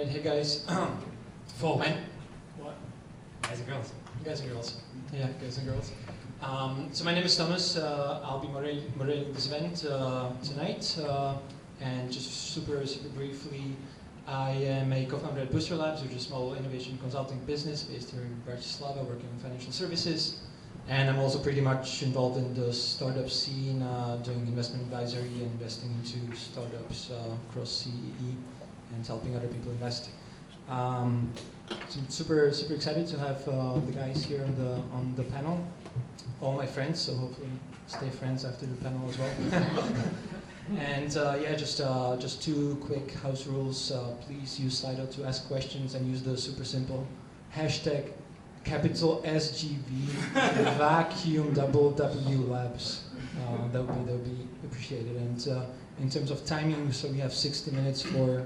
Alright, hey guys. Full. What? Guys and girls. Guys and girls. Yeah, guys and girls. So my name is Tomáš. I'll be moderating this event tonight. And just super briefly, I am a co-founder at Vacuumlabs, which is a small innovation consulting business based here in Bratislava, working in financial services. And I'm also pretty much involved in the startup scene, doing investment advisory and investing into startups across CEE and helping other people invest. So I'm super excited to have the guys here on the panel. All my friends, so hopefully stay friends after the panel as well. And yeah, just two quick house rules. Please use Slido to ask questions and use the super simple hashtag capital SGV Vacuumlabs. That would be appreciated. And in terms of timing, so we have 60 minutes for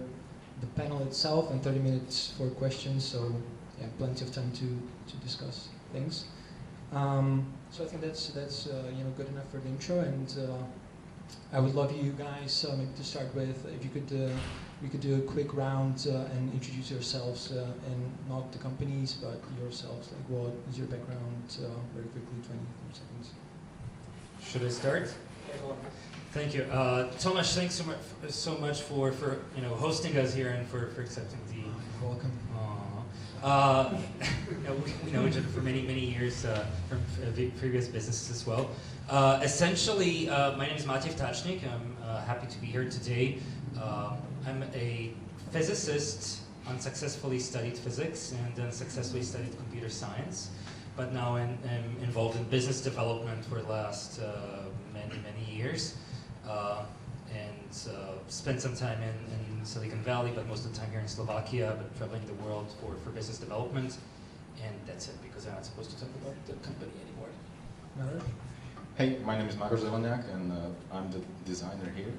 the panel itself and 30 minutes for questions. So yeah, plenty of time to discuss things. So I think that's good enough for the intro. And I would love you guys maybe to start with, if you could, we could do a quick round and introduce yourselves and not the companies, but yourselves. Like, what is your background? Very quickly, 20 seconds. Should I start? Thank you, Tomáš. Thanks so much for hosting us here and for accepting the. You're welcome. We know each other for many years from previous businesses as well. Essentially, my name is Matej Ftáčnik. I'm happy to be here today. I'm a physicist, unsuccessfly studied physics, and then successfully studied computer science, but now I'm involved in business development for the last many years, and spent some time in Silicon Valley, but most of the time here in Slovakia, but traveling the world for business development. And that's it, because I'm not supposed to talk about the company anymore. Maroš? Hey, my name is Maroš Zeleňák, and I'm the designer here.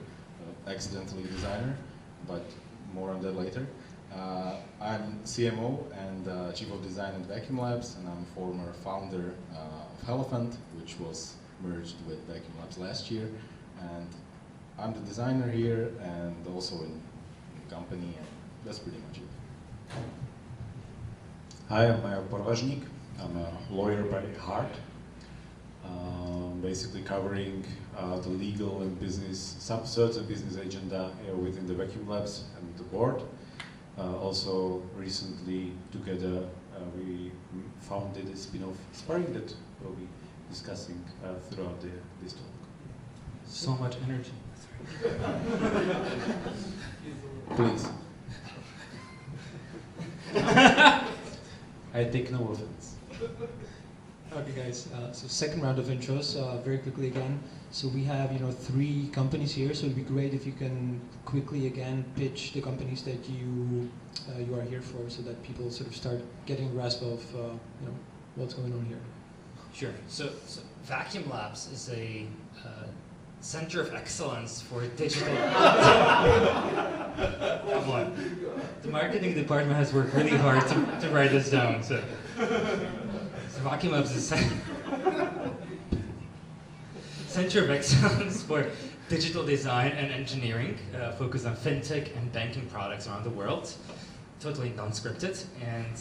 Accidentally designer, but more on that later. I'm CMO and Chief of Design at Vacuumlabs, and I'm former founder of Hellephant, which was merged with Vacuumlabs last year. And I'm the designer here and also in the company, and that's pretty much it. Hi, I'm Porvažník. I'm a lawyer by heart, basically covering the legal and business, some certain business agenda within the Vacuumlabs and the board. Also, recently together we founded a spin-off Sparring that we'll be discussing throughout this talk. So much energy. Please. I take no offense. Okay, guys. So second round of intros. Very quickly again. So we have 3 companies here. So it'd be great if you can quickly again pitch the companies that you are here for, so that people sort of start getting a grasp of what's going on here. Sure. So Vacuumlabs is a center of excellence for digital. Come on. The marketing department has worked really hard to write this down. So Vacuumlabs is a center of excellence for digital design and engineering, focused on fintech and banking products around the world. Totally non-scripted, and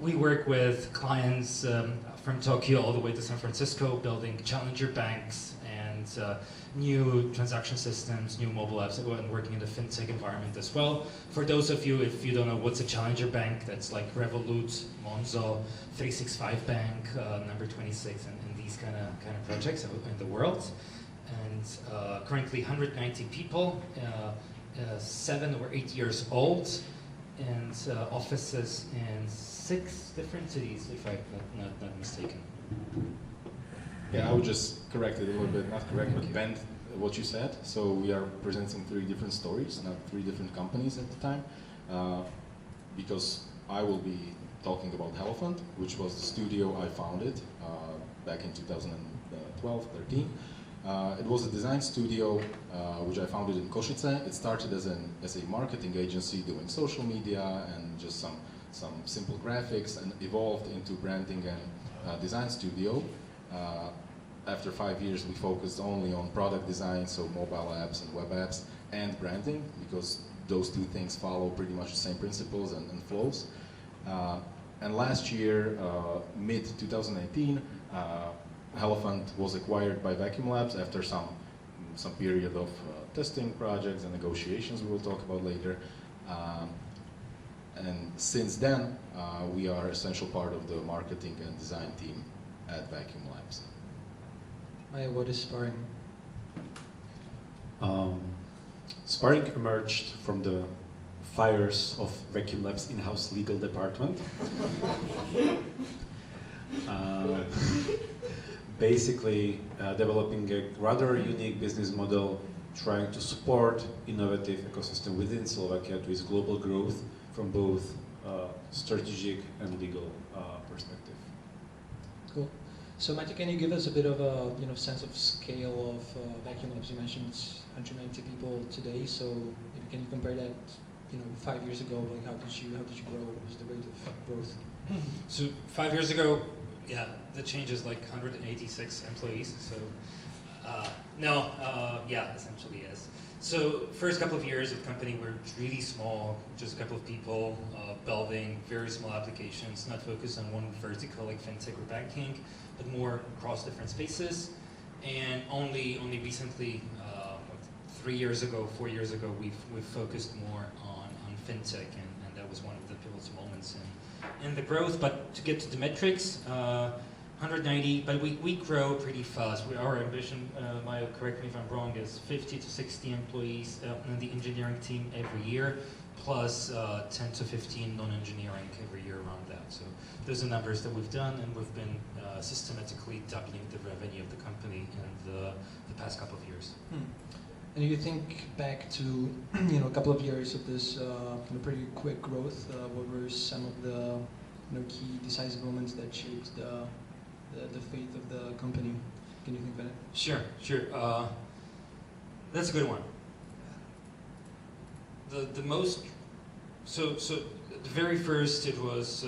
we work with clients from Tokyo all the way to San Francisco, building challenger banks and new transaction systems, new mobile apps, and working in the fintech environment as well. For those of you, if you don't know what's a challenger bank, that's like Revolut, Monzo, 365 Bank, Number 26, and these kind of projects in the world. And currently 190 people, 7 or 8 years old, and offices in 6 different cities, if I'm not mistaken. Yeah, I would just correct it a little bit, not correct, but bend what you said. So we are presenting 3 different stories, not 3 different companies at the time, because I will be talking about Hellephant, which was the studio I founded back in 2012-13. It was a design studio which I founded in Košice. It started as a marketing agency doing social media and just some simple graphics, and evolved into branding and design studio. After 5 years, we focused only on product design, so mobile apps and web apps, and branding, because those two things follow pretty much the same principles and flows. And last year, mid-2018, Hellephant was acquired by Vacuumlabs after some period of testing projects and negotiations we will talk about later. And since then, we are an essential part of the marketing and design team at Vacuumlabs. Maya, what is Sparring? Sparring emerged from the fires of Vacuumlabs' in-house legal department. Basically, developing a rather unique business model, trying to support innovative ecosystem within Slovakia to its global growth from both strategic and legal perspective. Cool. So Matej, can you give us a bit of a sense of scale of Vacuumlabs? You mentioned it's 190 people today. So maybe can you compare that 5 years ago? Like how did you grow? What was the rate of growth? So 5 years ago, yeah, the change is like 186 employees. So essentially yes. So first couple of years of the company were really small, just a couple of people building very small applications, not focused on one vertical like fintech or banking, but more across different spaces. And only recently, 4 years ago, we've focused more on fintech, and that was one of the pivotal moments in the growth. But to get to the metrics, 190, but we grow pretty fast. Our ambition, Maya, correct me if I'm wrong, is 50 to 60 employees in the engineering team every year, plus 10 to 15 non-engineering every year around that. So those are numbers that we've done, and we've been systematically doubling the revenue of the company in the past couple of years. And if you think back to a couple of years of this pretty quick growth, what were some of the key decisive moments that shaped the fate of the company? Can you think about it? Sure. That's a good one. The most the very first it was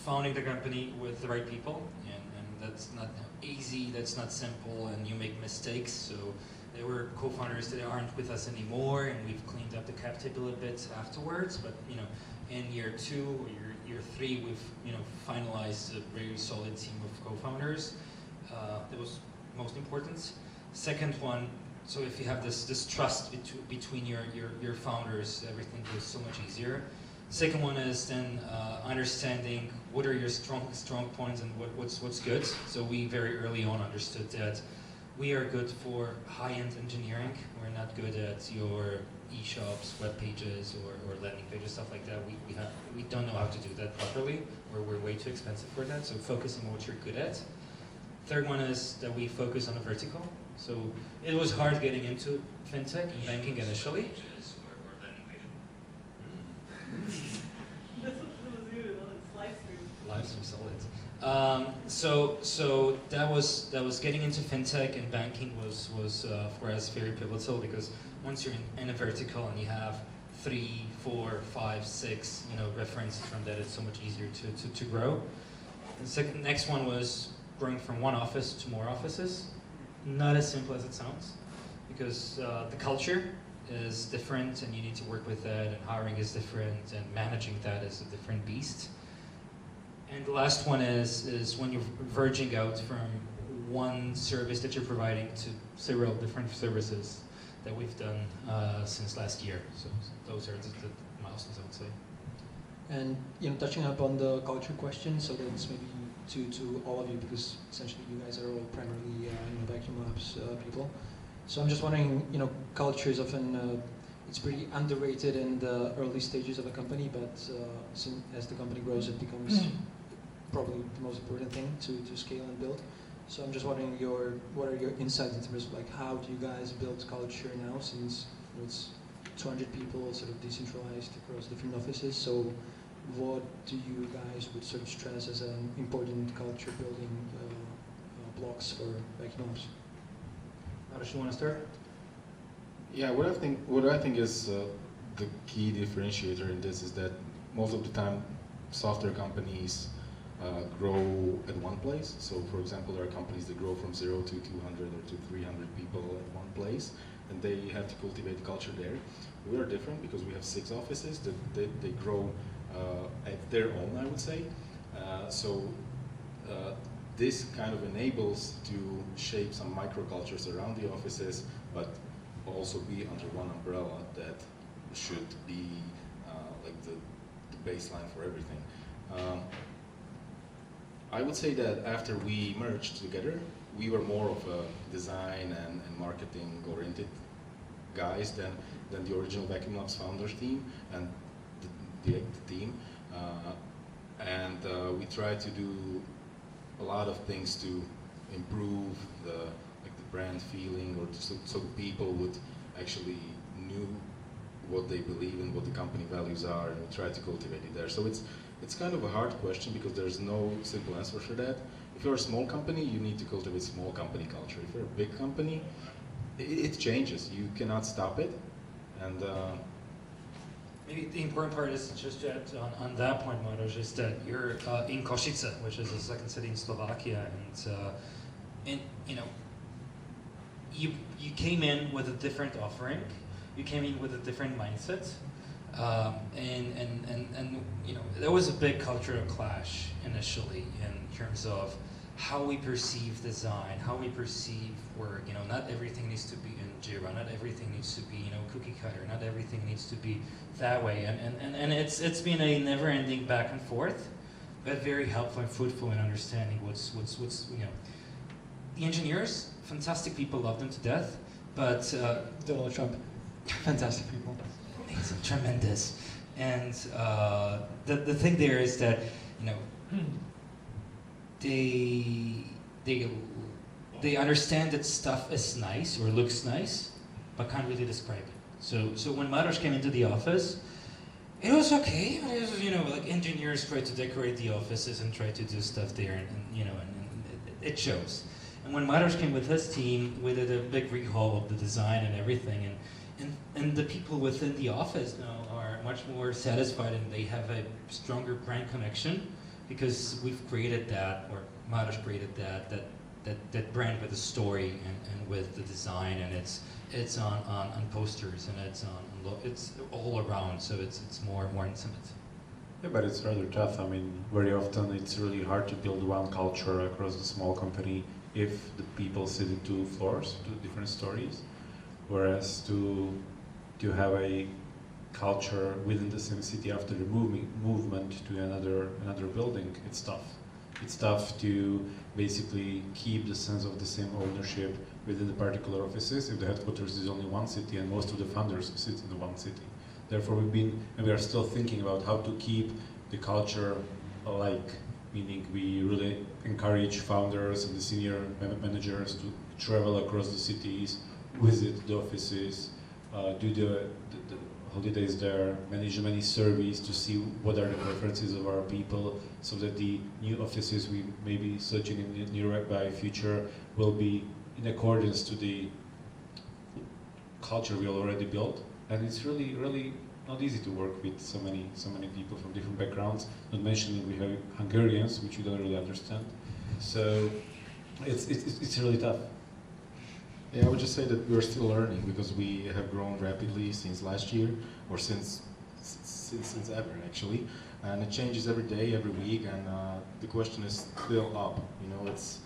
founding the company with the right people, and that's not easy. That's not simple, and you make mistakes. So there were co-founders that aren't with us anymore, and we've cleaned up the cap table a bit afterwards. But in year 2 or year 3, we've finalized a very solid team of co-founders. That was most important. Second one, so if you have this trust between your founders, everything goes so much easier. Second one is then understanding what are your strong points and what's good. So we very early on understood that we are good for high-end engineering. We're not good at your e-shops, web pages, or landing pages, stuff like that. We don't know how to do that properly, or we're way too expensive for that. So focusing on what you're good at. Third one is that we focus on a vertical. So it was hard getting into fintech and banking initially. Live stream solid. So that was getting into fintech and banking was for us very pivotal, because once you're in a vertical and you have 3, 4, 5, 6 references from that, it's so much easier to grow. The next one was growing from one office to more offices. Not as simple as it sounds, because the culture is different and you need to work with that, and hiring is different, and managing that is a different beast. And the last one is when you're verging out from one service that you're providing to several different services that we've done since last year. So those are the milestones, I would say. And touching up on the culture question, so that's maybe to all of you, because essentially you guys are all primarily Vacuumlabs people. So I'm just wondering, culture is often it's pretty underrated in the early stages of a company, but as the company grows, it becomes probably the most important thing to scale and build. So I'm just wondering what are your insights in terms of like how do you guys build culture now, since it's 200 people sort of decentralized across different offices. So what do you guys would sort of stress as an important culture building blocks for Vacuumlabs? Maroš, you want to start? Yeah, what I think is the key differentiator in this is that most of the time software companies grow at one place. So for example, there are companies that grow from 0 to 200 or to 300 people at one place. and they have to cultivate the culture there. We are different because we have 6 offices that they grow at their own, I would say. This kind of enables to shape some microcultures around the offices, but also be under one umbrella that should be like the baseline for everything. I would say that after we merged together, we were more of a design and marketing oriented guys than the original Vacuumlabs founders team and the team. We tried to do a lot of things to improve the brand feeling, or so people would actually knew what they believe in, what the company values are, and we try to cultivate it there. So it's kind of a hard question because there's no simple answer for that. If you're a small company, you need to cultivate small company culture. If you're a big company, it changes. You cannot stop it, and maybe the important part is just that on that point, Maroš, is that you're in Košice, which is the second city in Slovakia, and you know, you came in with a different offering, you came in with a different mindset, and you know, there was a big cultural clash initially in terms of how we perceive design, how we perceive work. You know, not everything needs to be in Jira, not everything needs to be, you know, cookie cutter, not everything needs to be that way. And it's been a never-ending back and forth, but very helpful and fruitful in understanding what's you know. The engineers, fantastic people, love them to death, but Donald Trump, fantastic people. Amazing, tremendous. And the thing there is that, you know, they understand that stuff is nice or looks nice, but can't really describe it. So when Maroš came into the office, it was okay, but it was, you know, like engineers try to decorate the offices and try to do stuff there, and you know, and it shows. And when Maroš came with his team, we did a big rehaul of the design and everything, and the people within the office now are much more satisfied, and they have a stronger brand connection because we've created that, or Maroš created that brand with the story and with the design, and it's on posters, and it's all around, so it's more intimate. Yeah, but it's rather tough. I mean, very often it's really hard to build one culture across a small company if the people sit in 2 floors, 2 different stories, whereas to have a culture within the same city after the movement to another building, it's tough. It's tough to basically keep the sense of the same ownership within the particular offices if the headquarters is only one city and most of the founders sit in the one city. Therefore, we are still thinking about how to keep the culture alike, meaning we really encourage founders and the senior managers to travel across the cities, visit the offices, do the holidays there, manage many surveys to see what are the preferences of our people, so that the new offices we may be searching in the nearby future will be in accordance to the culture we already built. And it's really not easy to work with so many people from different backgrounds, not mentioning we have Hungarians, which we don't really understand. So it's really tough. Yeah, I would just say that we're still learning because we have grown rapidly since last year, or since ever actually, and it changes every day, every week, and the question is still up. You know, it's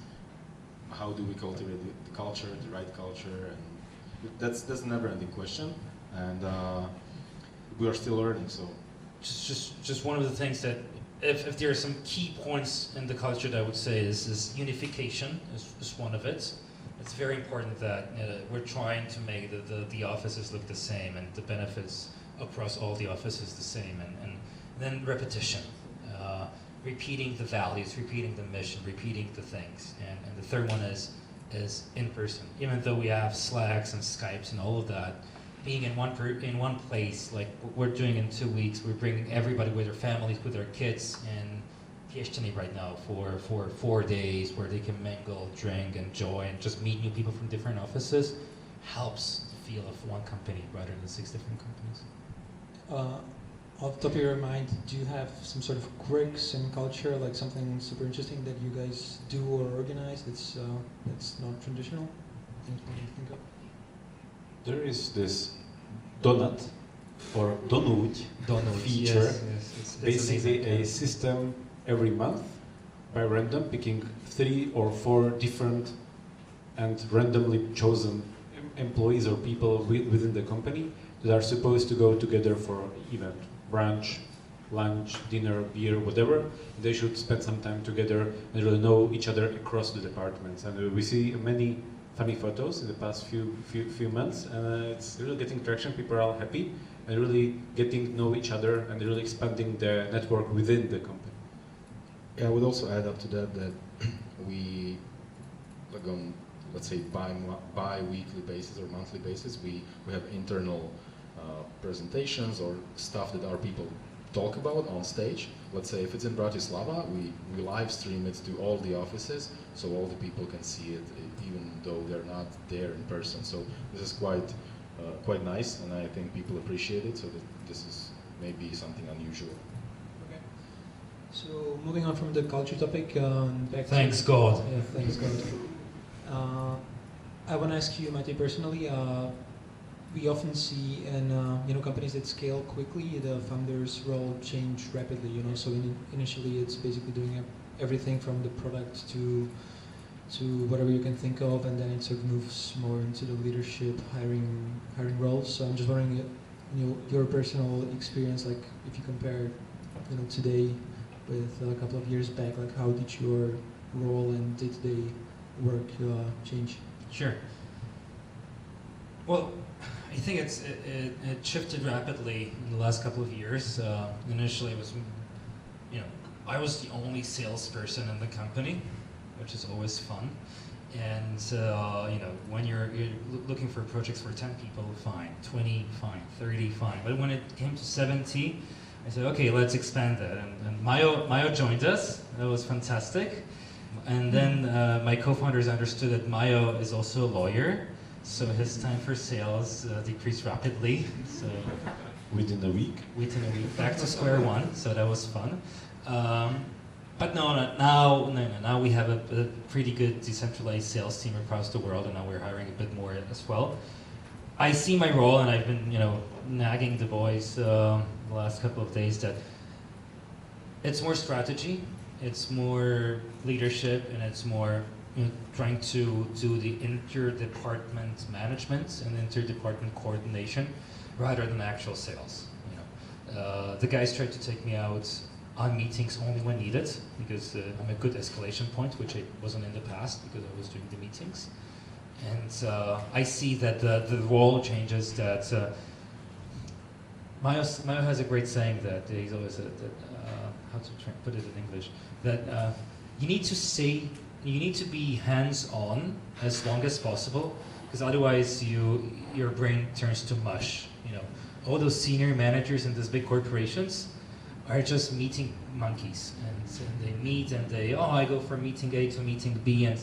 how do we cultivate the culture, the right culture, and that's a never-ending question, and we are still learning. So, just one of the things that, if there are some key points in the culture that I would say is unification is one of it. It's very important that we're trying to make the offices look the same and the benefits across all the offices the same, and then repetition, repeating the values, repeating the mission, repeating the things, and the third one is in person. Even though we have Slacks and Skypes and all of that, being in one place like we're doing in 2 weeks, we're bringing everybody with their families, with their kids, and Ftáčnik right now for 4 days where they can mingle, drink, enjoy, and just meet new people from different offices, helps the feel of one company rather than 6 different companies. Off the top of your mind, do you have some sort of quirks in culture, like something super interesting that you guys do or organize that's not traditional? Anything you think of? There is this donut or donut feature. Yes, it's Basically amazing. a system every month by random picking 3 or 4 different and randomly chosen employees or people within the company that are supposed to go together for an event, brunch, lunch, dinner, beer, whatever. They should spend some time together and really know each other across the departments. And we see many funny photos in the past few months, and it's really getting traction. People are all happy and really getting to know each other and really expanding the network within the company. Yeah, I would also add up to that that we, like on, let's say, bi-weekly basis or monthly basis, we have internal presentations or stuff that our people talk about on stage. Let's say if it's in Bratislava, we live stream it to all the offices, so all the people can see it, even though they're not there in person. So this is quite nice, and I think people appreciate it. So that this is maybe something unusual. Okay. So moving on from the culture topic, back Thanks to, God. Yeah, thanks God. I want to ask you, Matej, personally. We often see in companies that scale quickly, the founder's role change rapidly. So initially it's basically doing everything from the product to whatever you can think of, and then it sort of moves more into the leadership, hiring roles. So I'm just wondering, your personal experience, like if you compare, today with a couple of years back, like how did your role and day-to-day work change? Sure. Well, I think it shifted rapidly in the last couple of years. Initially, it was, I was the only salesperson in the company, which is always fun. And when you're looking for projects for 10 people, fine, 20, fine, 30, fine. But when it came to 70, I said, okay, let's expand that. And Mayo joined us. That was fantastic. And then my co-founders understood that Mayo is also a lawyer. So his time for sales decreased rapidly. So Within a week? Within a week, back to square one. So that was fun. But now we have a pretty good decentralized sales team across the world, and now we're hiring a bit more as well. I see my role, and I've been nagging the boys the last couple of days that it's more strategy, it's more leadership, and it's more trying to do the inter-department management and inter-department coordination rather than actual sales. The guys tried to take me out on meetings only when needed, because I'm a good escalation point, which I wasn't in the past because I was doing the meetings. And I see that the role changes. That Mayo has a great saying that he's always said that how to put it in English, that you need to be hands-on as long as possible, because otherwise your brain turns to mush. All those senior managers in these big corporations are just meeting monkeys, and they meet and I go from meeting A to meeting B and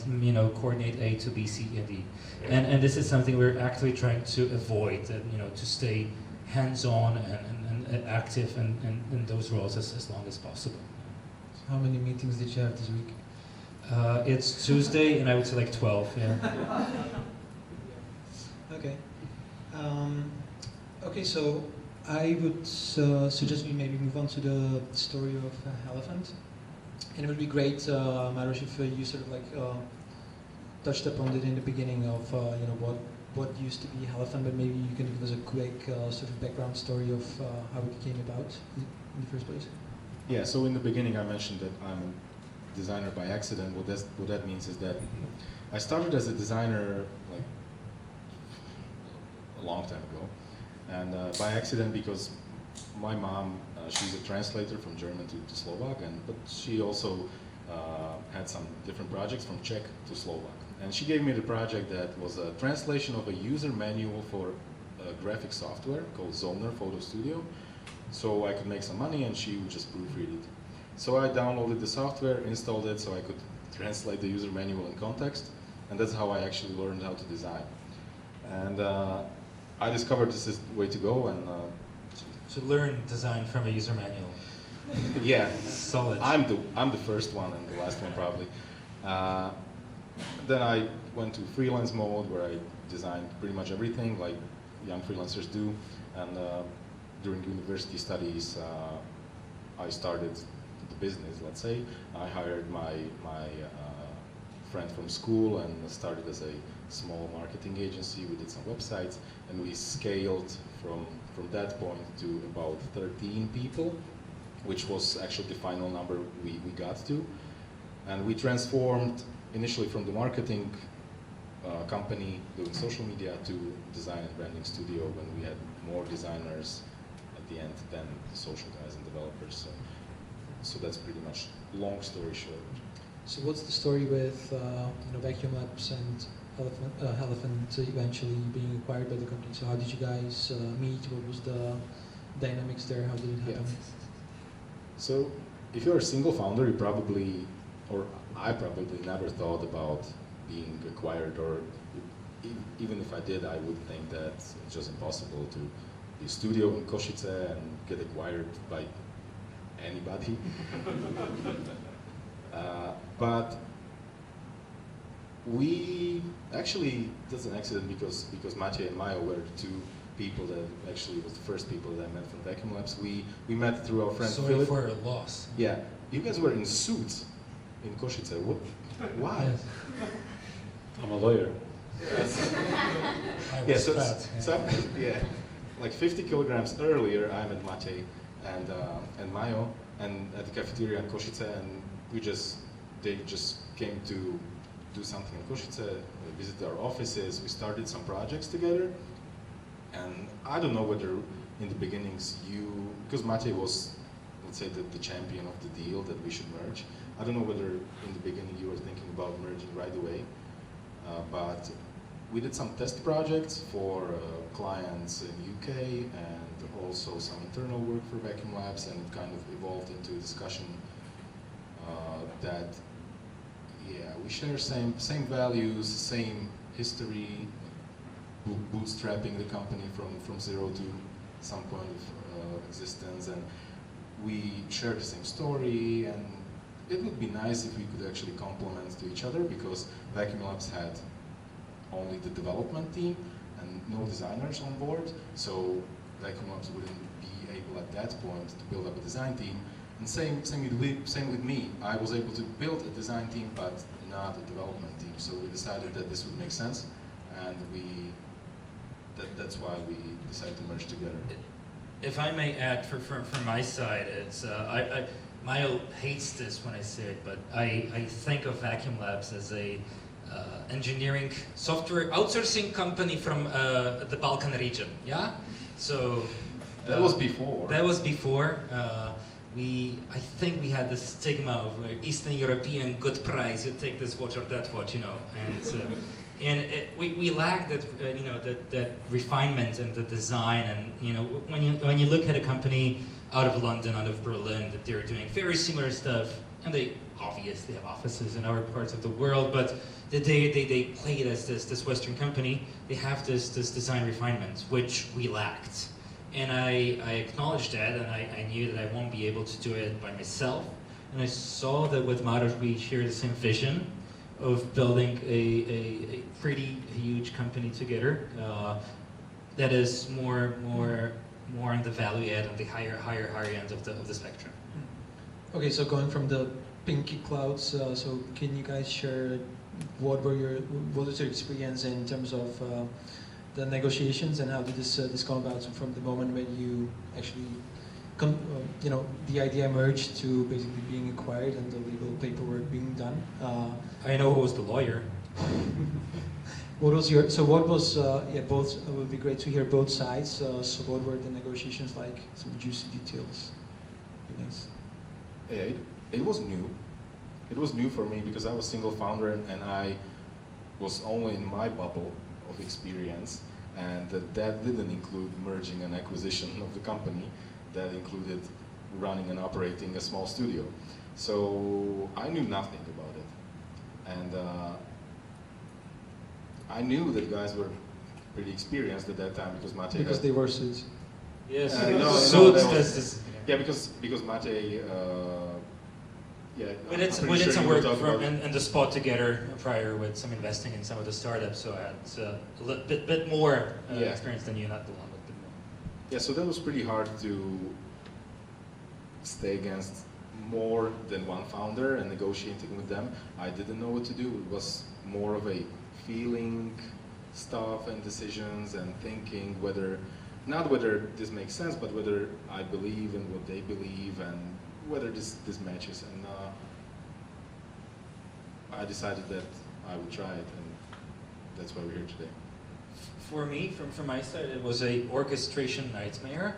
coordinate A to B, C, and D, and this is something we're actually trying to avoid, to stay hands-on and active in those roles as long as possible. So how many meetings did you have this week? It's Tuesday, and I would say like 12. Yeah. Okay. Okay, so I would suggest we maybe move on to the story of Hellephant. And it would be great, Maroš, if you sort of touched upon it in the beginning of what used to be Hellephant, but maybe you can give us a quick sort of background story of how it came about in the first place. Yeah, so in the beginning I mentioned that I'm a designer by accident. What that means is that I started as a designer like a long time ago, and by accident because my mom, she's a translator from German to Slovak, but she also had some different projects from Czech to Slovak. And she gave me the project that was a translation of a user manual for a graphic software called Zollner Photo Studio. So I could make some money and she would just proofread it. So I downloaded the software, installed it so I could translate the user manual in context, and that's how I actually learned how to design. And I discovered this is the way to go, and to learn design from a user manual. Yeah, solid. I'm the first one and the last one probably. Then I went to freelance mode where I designed pretty much everything like young freelancers do. And during university studies, I started the business, let's say. I hired my friend from school and started as a small marketing agency. We did some websites, and we scaled from that point to about 13 people, which was actually the final number we got to. And we transformed initially from the marketing company doing social media to design and branding studio when we had more designers at the end than social guys and developers. So that's pretty much long story short. So what's the story with Vacuumlabs and Hellephant eventually being acquired by the company? So how did you guys meet? What was the dynamics there? How did it happen? Yeah. So if you're a single founder, you probably, or I probably never thought about being acquired, or even if I did, I would think that it's just impossible to be a studio in Košice and get acquired by anybody. But we actually, that's an accident because Matej and Majo were the two people that actually was the first people that I met from Vacuumlabs. We met through our friend Sorry Philip. for your loss. Yeah, you guys were in suits in Košice. What? Why? Yes. I'm a lawyer. I was Yeah, fat. yeah, like 50 kilograms earlier, I met Matej and Majo, and at the cafeteria in Košice, and they just came to do something in Košice, they visited our offices, we started some projects together, and I don't know whether in the beginnings because Matej was, let's say, the champion of the deal that we should merge. I don't know whether in the beginning you were thinking about merging right away, but we did some test projects for clients in UK and also some internal work for Vacuumlabs, and it kind of evolved into a discussion that, yeah, we share same values, same history, bootstrapping the company from zero to some point of existence, and we share the same story, and it would be nice if we could actually complement to each other, because Vacuumlabs had only the development team and no designers on board, so Vacuumlabs wouldn't be able at that point to build up a design team. And same with me. I was able to build a design team, but not a development team. So we decided that this would make sense, and that's why we decided to merge together. If I may add, from my side, it's Mayo hates this when I say it, but I think of Vacuumlabs as a engineering software outsourcing company from the Balkan region. Yeah, so that was before. That was before. I think we had the stigma of Eastern European good price. You take this watch or that watch, and we lack that that refinement and the design, and when you look at a company out of London, out of Berlin, that they're doing very similar stuff, and they obviously have offices in other parts of the world, but they play it as this Western company. They have this design refinement, which we lacked. And I acknowledged that, and I knew that I won't be able to do it by myself. And I saw that with Maroš we share the same vision of building a pretty huge company together that is more on the value add, on the higher end of the spectrum. Okay, so going from the pinky clouds, so can you guys share what was your experience in terms of the negotiations, and how did this come about? So from the moment when you actually, the idea emerged to basically being acquired and the legal paperwork being done. I know who was the lawyer. Both, it would be great to hear both sides. So what were the negotiations like? Some juicy details. Nice. Yeah, it was new. It was new for me because I was single founder and I was only in my bubble of experience, and that didn't include merging and acquisition of the company. That included running and operating a small studio. So I knew nothing about it, and I knew that guys were pretty experienced at that time because Matej. Because they were suits. Yes. No, Suits. that was, yeah, because Matej. We did some work in the spot together prior with some investing in some of the startups, so I had a bit more experience than you, not the one, but a bit more. Yeah, so that was pretty hard to stay against more than one founder and negotiating with them. I didn't know what to do. It was more of a feeling stuff and decisions and thinking not whether this makes sense, but whether I believe in what they believe and whether this matches. And I decided that I would try it, and that's why we're here today. For me, from my side, it was a orchestration nightmare.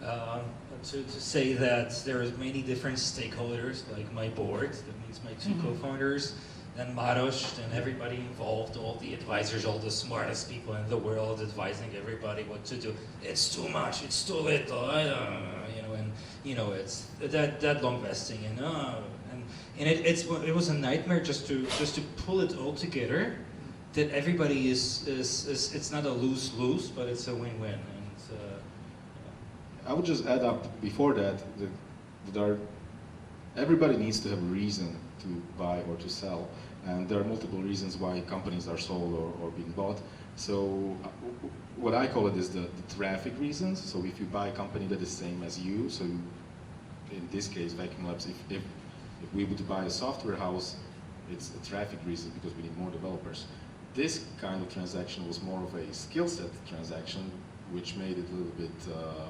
To say that there are many different stakeholders, like my board, that means my two co-founders, then Maroš, and everybody involved, all the advisors, all the smartest people in the world advising everybody what to do. It's too much, it's too little, it's that long vesting, and it was a nightmare just to pull it all together. That everybody is it's not a lose-lose, but it's a win-win. I would just add up before that everybody needs to have a reason to buy or to sell, and there are multiple reasons why companies are sold or being bought. So what I call it is the traffic reasons. So if you buy a company that is same as you, so in this case Vacuumlabs, if we would buy a software house, it's a traffic reason because we need more developers. This kind of transaction was more of a skill set transaction, which made it a little bit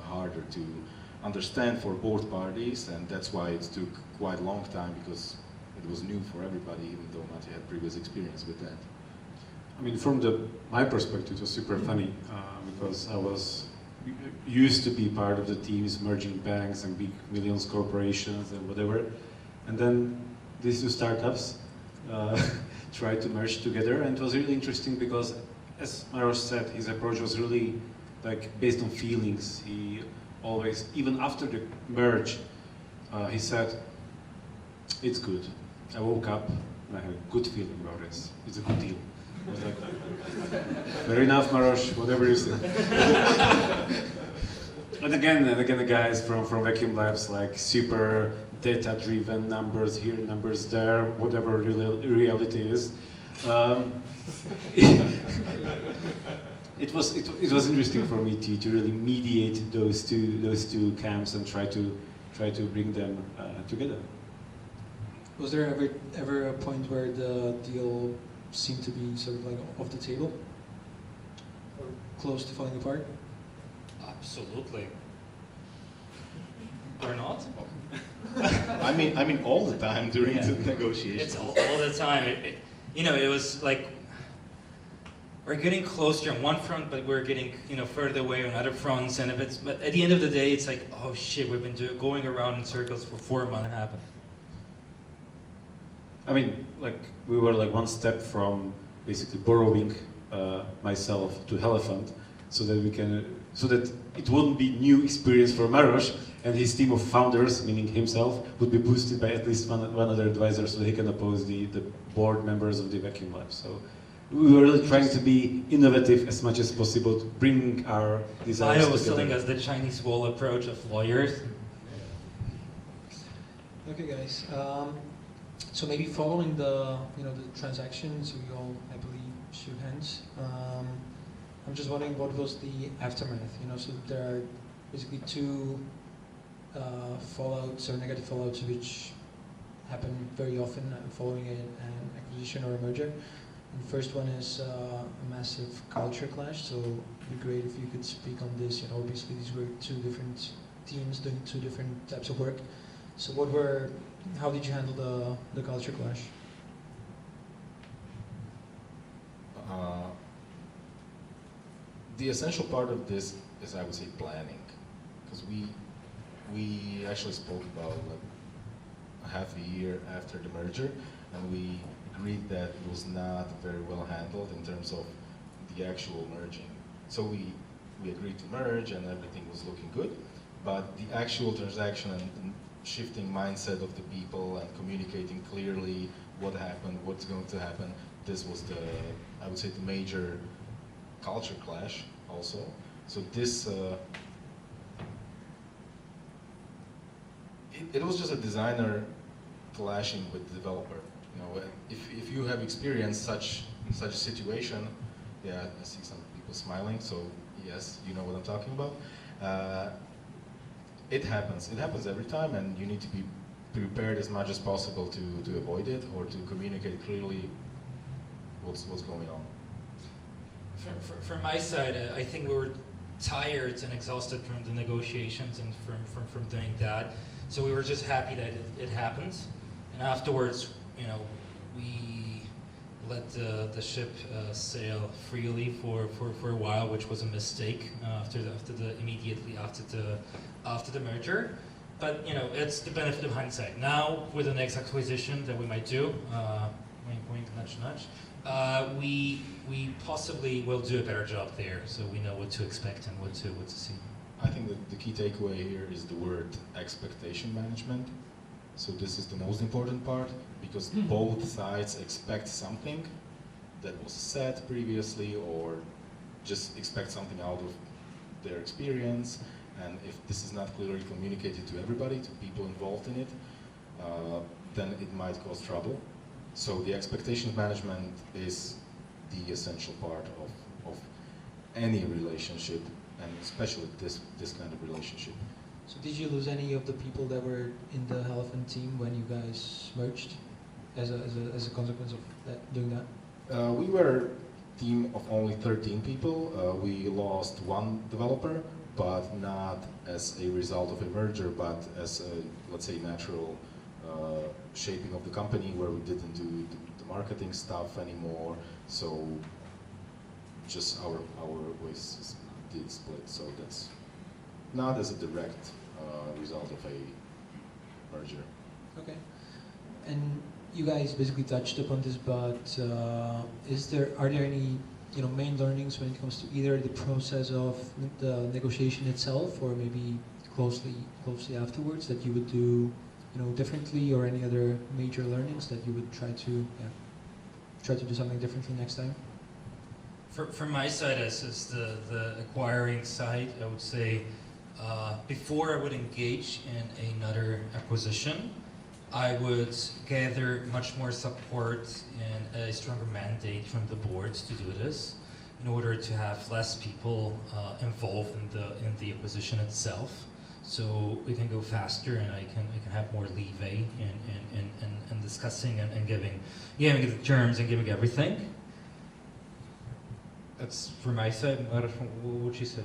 harder to understand for both parties, and that's why it took quite a long time, because it was new for everybody, even though Matej had previous experience with that. I mean, from my perspective, it was super funny because I was used to be part of the teams merging banks and big millions corporations and whatever, and then these two startups tried to merge together, and it was really interesting because, as Maroš said, his approach was really like based on feelings. He always, even after the merge, he said, "It's good. I woke up and I have a good feeling about this. It's a good deal." I was like, "Fair enough, Maroš, whatever you say." And again, the guys from Vacuumlabs, like super data-driven, numbers here, numbers there, whatever reality is. It was interesting for me to really mediate those two camps and try to bring them together. Was there ever a point where the deal seemed to be sort of like off the table or close to falling apart? Absolutely. Or not? I mean, all the time during the negotiations. It's all the time. It was like we're getting closer on one front, but we're getting further away on other fronts. And but at the end of the day, it's like, oh shit, we've been going around in circles for 4 months. What happened? I mean, like we were like one step from basically borrowing myself to Hellephant, so that it wouldn't be new experience for Maroš, and his team of founders, meaning himself, would be boosted by at least one other advisor, so he can oppose the board members of the Vacuumlabs. So we were really trying to be innovative as much as possible, to bring our desires together. was telling us the Chinese wall approach of lawyers. Okay, guys. So maybe following the transactions, we all happily shook hands. I'm just wondering what was the aftermath. So there are basically two fallouts or negative fallouts which happen very often following an acquisition or a merger. And the first one is a massive culture clash. So it'd be great if you could speak on this. Obviously these were two different teams doing two different types of work. So how did you handle the culture clash? The essential part of this is, I would say, planning, because we actually spoke about like a half a year after the merger, and we agreed that it was not very well handled in terms of the actual merging. So we agreed to merge and everything was looking good, but the actual transaction and shifting mindset of the people and communicating clearly what happened, what's going to happen, this was I would say, the major culture clash also. So this, it was just a designer clashing with the developer. You know, if you have experienced such a situation, yeah, I see some people smiling, so yes, you know what I'm talking about. It happens. It happens every time, and you need to be prepared as much as possible to avoid it or to communicate clearly what's going on. From my side, I think we were tired and exhausted from the negotiations and from doing that. So we were just happy that it happened. And afterwards, you know, we let the ship sail freely for a while, which was a mistake immediately after the merger. But you know, it's the benefit of hindsight. Now, with the next acquisition that we might do, wink, nudge, nudge, we possibly will do a better job there, so we know what to expect and what to see. I think that the key takeaway here is the word expectation management. So this is the most important part, because both sides expect something that was said previously, or just expect something out of their experience. And if this is not clearly communicated to everybody, to people involved in it, then it might cause trouble. So the expectations management is the essential part of any relationship, and especially this kind of relationship. So did you lose any of the people that were in the Hellephant team when you guys merged, as a consequence of doing that? We were a team of only 13 people. We lost one developer, but not as a result of a merger, but as a, let's say, natural shaping of the company, where we didn't do the marketing stuff anymore. So just our ways did split. So that's not as a direct result of a merger. Okay. And you guys basically touched upon this, but are there any main learnings when it comes to either the process of the negotiation itself, or maybe closely afterwards, that you would do differently, or any other major learnings that you would try to do something differently next time? From my side, as the acquiring side, I would say before I would engage in another acquisition, I would gather much more support and a stronger mandate from the board to do this, in order to have less people involved in the acquisition itself, so we can go faster, and I can have more leeway in discussing and giving the terms and giving everything. That's from my side. Maroš, what would you say?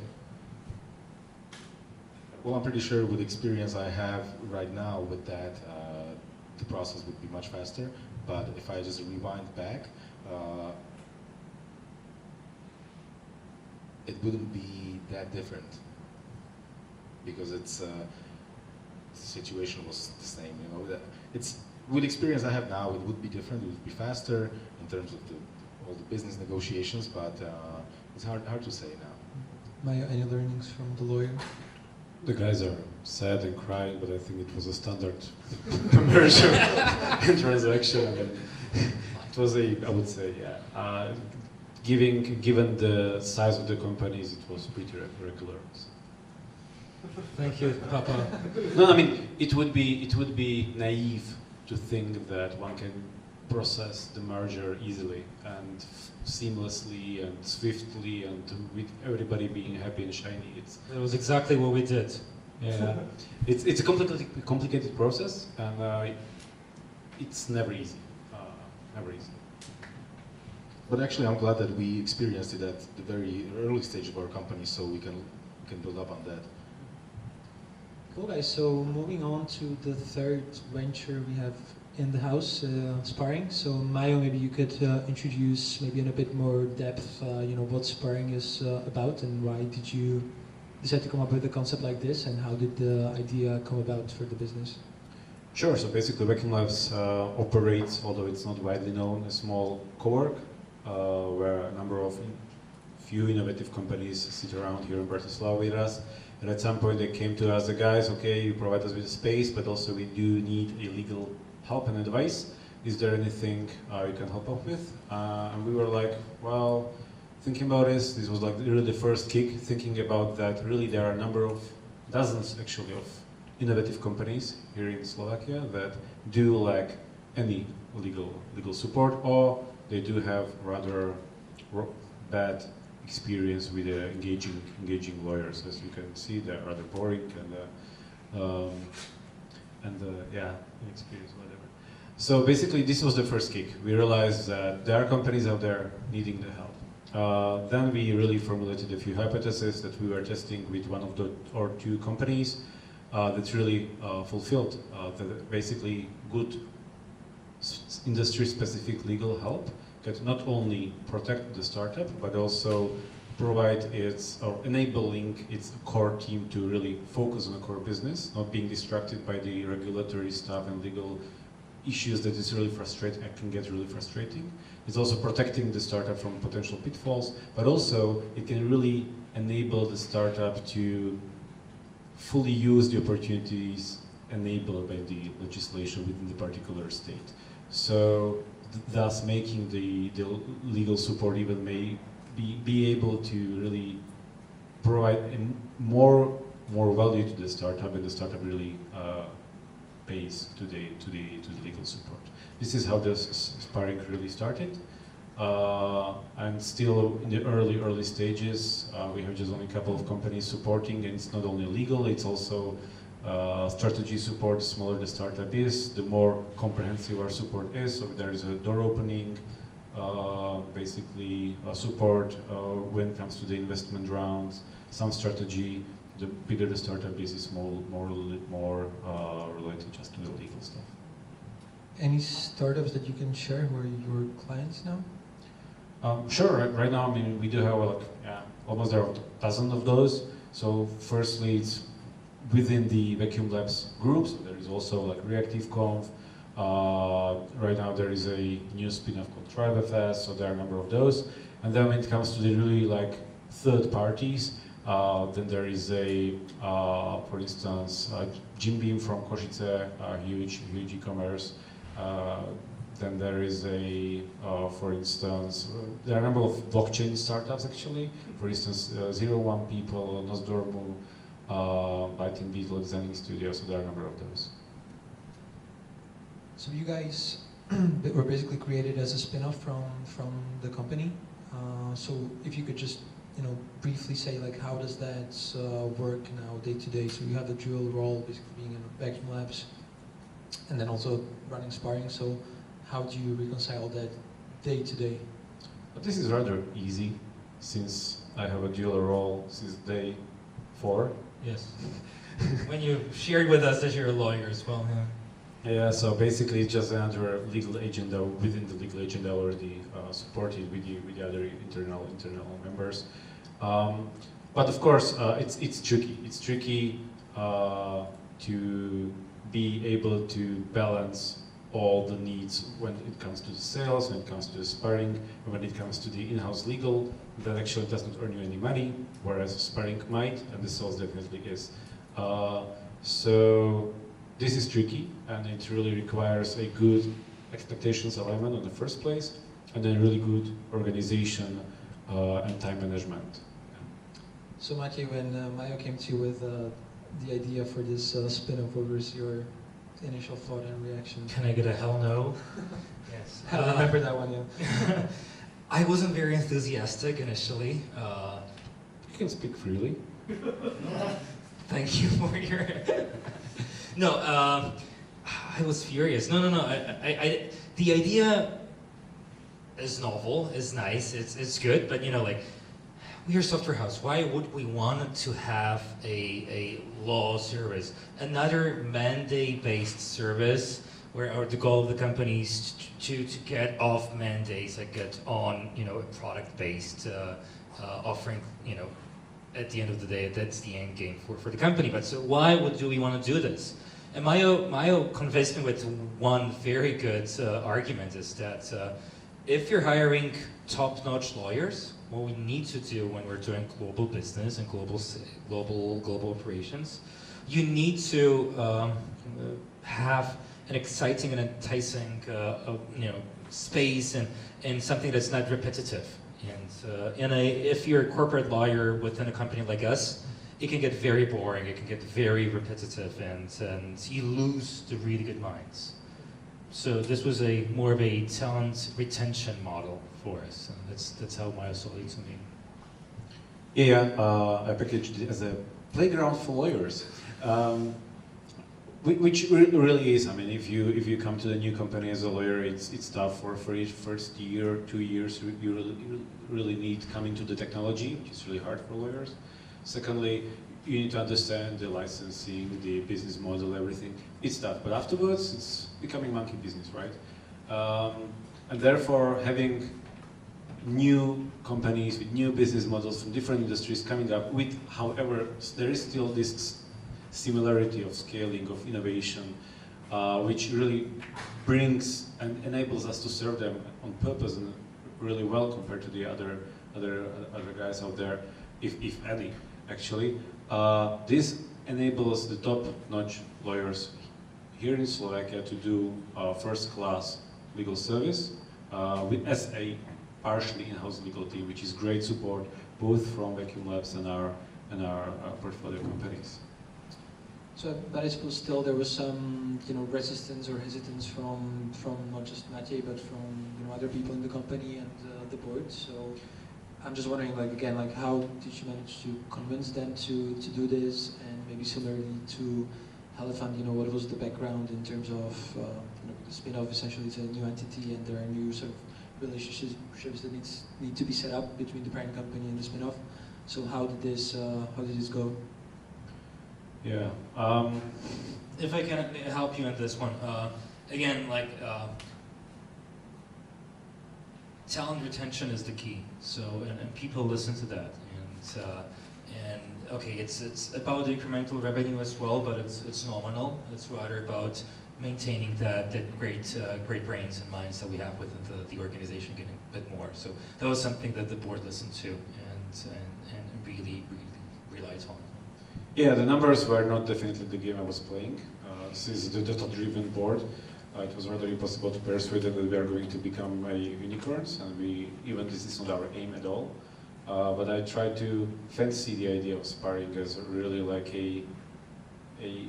Well, I'm pretty sure with the experience I have right now with that, the process would be much faster. But if I just rewind back, it wouldn't be that different, because the situation was the same. It's with the experience I have now, it would be different. It would be faster in terms of all the business negotiations, but it's hard to say now. Maya, any learnings from the lawyer? The guys are sad and crying, but I think it was a standard merger and transaction. It was I would say, yeah. Given the size of the companies, it was pretty regular. So. Thank you, Papa. No, I mean, it would be naive to think that one can process the merger easily and seamlessly and swiftly and with everybody being happy and shiny. It was exactly what we did. Yeah, it's a complicated process, and it's never easy. Never easy. But actually, I'm glad that we experienced it at the very early stage of our company, so we can build up on that. Cool, guys. So moving on to the third venture we have in the house, Sparring. So Mayo, maybe you could introduce maybe in a bit more depth, what Sparring is about, and why did you decide to come up with a concept like this, and how did the idea come about for the business? Sure. So basically, Vacuumlabs operates, although it's not widely known, a small co-work where a number of few innovative companies sit around here in Bratislava with us. And at some point, they came to us, the guys, okay, you provide us with a space, but also we do need a legal help and advice. Is there anything you can help us with? And we were like, well, thinking about this was like really the first kick, thinking about that really there are a number of, dozens actually, of innovative companies here in Slovakia that do lack any legal support, or they do have rather bad experience with engaging lawyers. As you can see, they're rather boring and yeah, inexperienced, whatever. So basically, this was the first kick. We realized that there are companies out there needing the help. Then we really formulated a few hypotheses that we were testing with one of the or two companies that really fulfilled basically good industry-specific legal help that not only protect the startup but also provide its or enabling its core team to really focus on the core business, not being distracted by the regulatory stuff and legal issues that is really frustrating and can get really frustrating. It's also protecting the startup from potential pitfalls, but also it can really enable the startup to fully use the opportunities enabled by the legislation within the particular state. So thus making the legal support even may be able to really provide more value to the startup, and the startup really pays to the legal support. This is how the sparring really started, and still in the early stages. We have just only a couple of companies supporting, and it's not only legal; it's also strategy support. The smaller the startup is, the more comprehensive our support is. So there is a door opening, basically support when it comes to the investment rounds, some strategy. The bigger the startup is more related just to the legal stuff. Any startups that you can share who are your clients now? Sure. Right now, I mean, we do have almost a dozen of those. So firstly, it's within the Vacuumlabs group. So there is also like ReactiveConf. Right now there is a new spin-off called TribeFS, so there are a number of those. And then when it comes to the really like third parties, then there is for instance, Jim from Košice, huge e-commerce. Then there is for instance, there are a number of blockchain startups actually. For instance, 01 People, Nosdormu, Lighting Beetle, Designing Studio, so there are a number of those. So you guys were basically created as a spin-off from the company. So if you could just briefly say like how does that work now day to day? So you have the dual role, basically being in Vacuumlabs and then also running Sparring. So how do you reconcile that day to day? This is rather easy since I have a dual role since day 4. Yes. When you shared with us that you're a lawyer as well, yeah. Yeah, so basically it's just another legal agenda within the legal agenda already supported with the other internal members. But of course, it's tricky. It's tricky to be able to balance all the needs when it comes to the sales, when it comes to the sparring, and when it comes to the in-house legal that actually doesn't earn you any money, whereas sparring might, and the sales definitely is. So this is tricky, and it really requires a good expectations alignment in the first place, and then really good organization and time management. So Matej, when Mayo came to you with the idea for this spin-off, what was your initial thought and reaction? Can I get a hell no? Yes. I remember that one, yeah. I wasn't very enthusiastic initially. You can speak freely. Thank you for your... No, I was furious. No. The idea is novel, is nice, it's good, but we're a software house. Why would we want to have a law service, another mandate-based service, where the goal of the company is to get off mandates and get on, a product-based offering, at the end of the day, that's the end game for the company. But so why do we want to do this? And Mayo convinced me with one very good argument is that if you're hiring top-notch lawyers, what we need to do when we're doing global business and global operations, you need to have an exciting and enticing space and something that's not repetitive. And if you're a corporate lawyer within a company like us, it can get very boring, it can get very repetitive, and you lose the really good minds. So this was more of a talent retention model for us, and that's how Maroš sold it to me. I packaged it as a playground for lawyers, which really is. I mean, if you come to the new company as a lawyer, it's tough for each first year, 2 years. You really need coming to the technology, which is really hard for lawyers. Secondly, you need to understand the licensing, the business model, everything. It's tough, but afterwards, it's becoming monkey business, right? And therefore, having new companies with new business models from different industries coming up with, however, there is still this similarity of scaling, of innovation, which really brings and enables us to serve them on purpose and really well compared to the other guys out there, if any, actually. This enables the top-notch lawyers here in Slovakia to do first-class legal service as a partially in-house legal team, which is great support both from Vacuumlabs and our portfolio companies. So, but I suppose still there was some, resistance or hesitance from not just Matej, but from other people in the company and the board. So, I'm just wondering, how did you manage to convince them to do this, and maybe similarly to Hellephant, what was the background in terms of the spin-off? Essentially, it's a new entity, and there are new sort of relationships that need to be set up between the parent company and the spin-off. So, how did this go? Yeah. If I can help you on this one, again, talent retention is the key. So, and people listen to that, and okay, it's about incremental revenue as well, but it's nominal. It's rather about maintaining that great brains and minds that we have within the organization, getting a bit more. So that was something that the board listened to and really relied on. Yeah, the numbers were not definitely the game I was playing. This is the data-driven board. It was rather impossible to persuade them that we are going to become a unicorns, and this is not our aim at all. But I tried to fancy the idea of sparring as really like a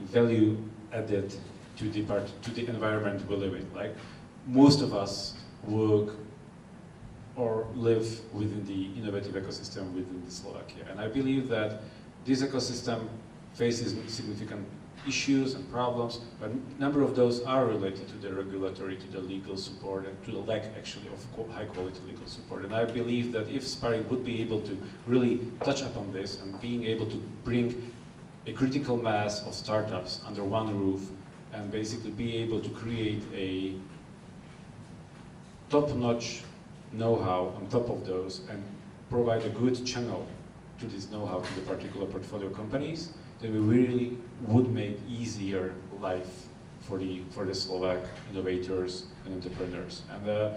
value added to the environment we live in. Like most of us work or live within the innovative ecosystem within Slovakia, and I believe that this ecosystem faces significant issues and problems, but a number of those are related to the regulatory, to the legal support, and to the lack actually of high-quality legal support. And I believe that if Sparring would be able to really touch upon this and being able to bring a critical mass of startups under one roof and basically be able to create a top-notch know-how on top of those and provide a good channel to this know-how to the particular portfolio companies, then we really would make easier life for the Slovak innovators and entrepreneurs. And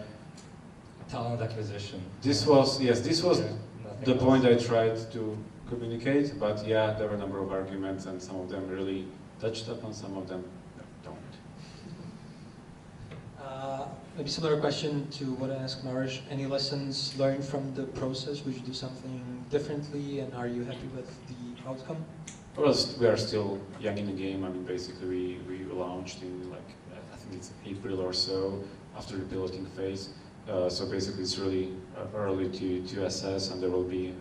talent acquisition. This was the point I tried to communicate, but yeah, there were a number of arguments, and some of them really touched upon, some of them don't. Maybe similar question to what I asked Maroš. Any lessons learned from the process? Would you do something differently, and are you happy with the outcome? Well, we are still young in the game. I mean, basically, we launched in I think it's April or so after the piloting phase. So basically, it's really early to assess, and there will be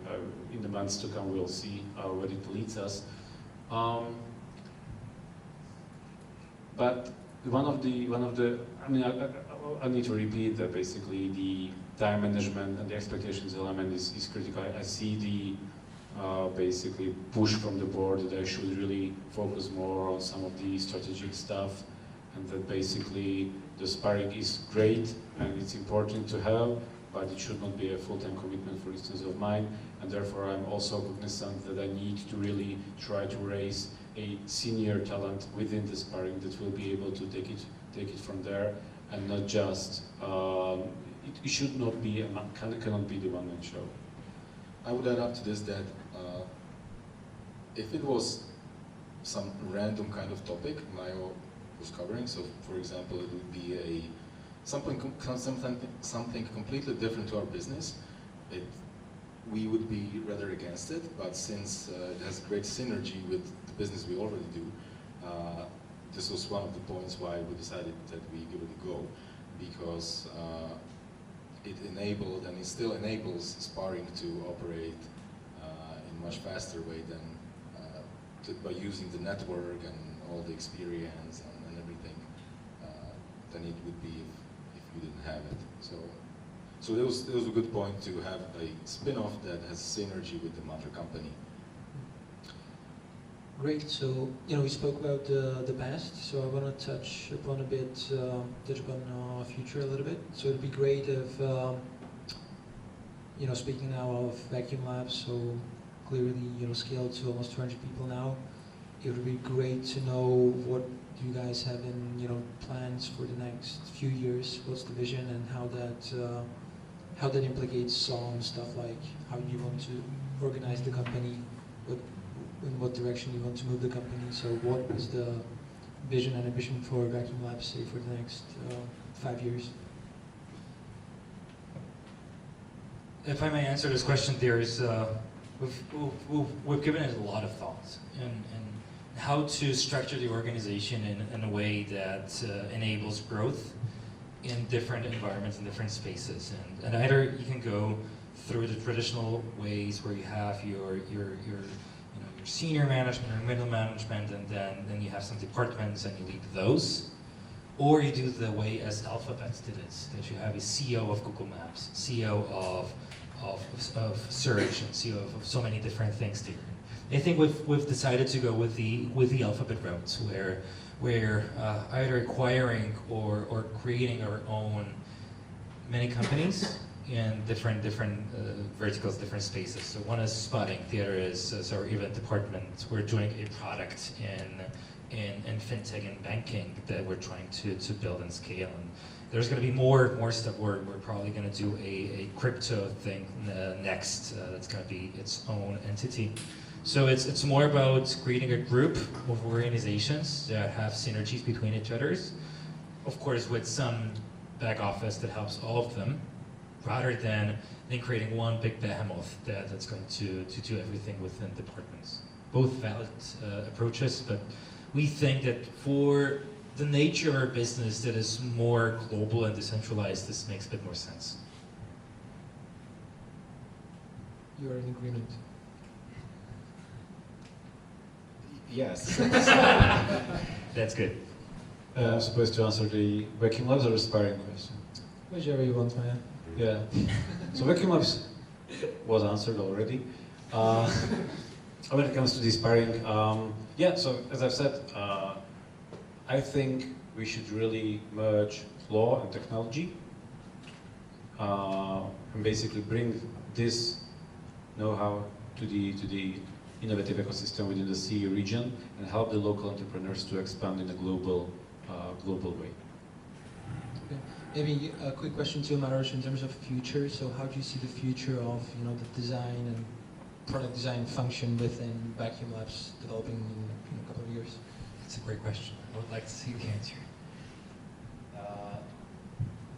in the months to come. We'll see where it leads us. But one of the I mean, I need to repeat that basically the time management and the expectations element is critical. I see the basically push from the board that I should really focus more on some of the strategic stuff, and that basically the sparring is great and it's important to have, but it should not be a full-time commitment, for instance, of mine, and therefore I'm also cognizant that I need to really try to raise a senior talent within the sparring that will be able to take it from there, and not just it should not be cannot be the one-man show. I would add up to this that if it was some random kind of topic Mayo was covering, so for example it would be something completely different to our business, we would be rather against it, but since it has great synergy with the business we already do, this was one of the points why we decided that we give it a go, because it enabled, and it still enables, sparring to operate in a much faster way than by using the network and all the experience and everything than it would be if you didn't have it. So it was a good point to have a spin-off that has synergy with the mother company. Great. So we spoke about the past. So I want to touch upon future a little bit. So it'd be great if speaking now of Vacuumlabs, so clearly scaled to almost 200 people now. It would be great to know what you guys have in plans for the next few years. What's the vision and how that implicates some stuff like how you want to organize the company, in what direction you want to move the company. So what is the vision and ambition for Vacuumlabs, say, for the next 5 years? If I may answer this question, we've given it a lot of thought and how to structure the organization in a way that enables growth in different environments and different spaces. And either you can go through the traditional ways where you have your senior management or middle management, and then you have some departments and you lead those, or you do the way as Alphabet did it, that you have a CEO of Google Maps, CEO of search, and CEO of so many different things there. I think we've decided to go with the Alphabet route, where either acquiring or creating our own many companies in different verticals, different spaces. So one is spotting, the other is our event department. We're doing a product in fintech and banking that we're trying to build and scale. And there's going to be more stuff. We're probably going to do a crypto thing next. That's going to be its own entity. So it's more about creating a group of organizations that have synergies between each others, of course with some back office that helps all of them, rather than creating one big behemoth that's going to do everything within departments. Both valid approaches, but we think that for the nature of our business that is more global and decentralized, this makes a bit more sense. You are in agreement? Yes. That's good. I'm supposed to answer the Vacuumlabs or the sparring question? Whichever you want, Maya. Yeah. So Vacuumlabs was answered already. When it comes to the sparring, yeah, so as I've said, I think we should really merge law and technology and basically bring this know-how to the innovative ecosystem within the CE region and help the local entrepreneurs to expand in a global way. Okay. Maybe a quick question to Maroš in terms of future. So how do you see the future of the design and product design function within Vacuumlabs developing in a couple of years? That's a great question. I would like to see the answer.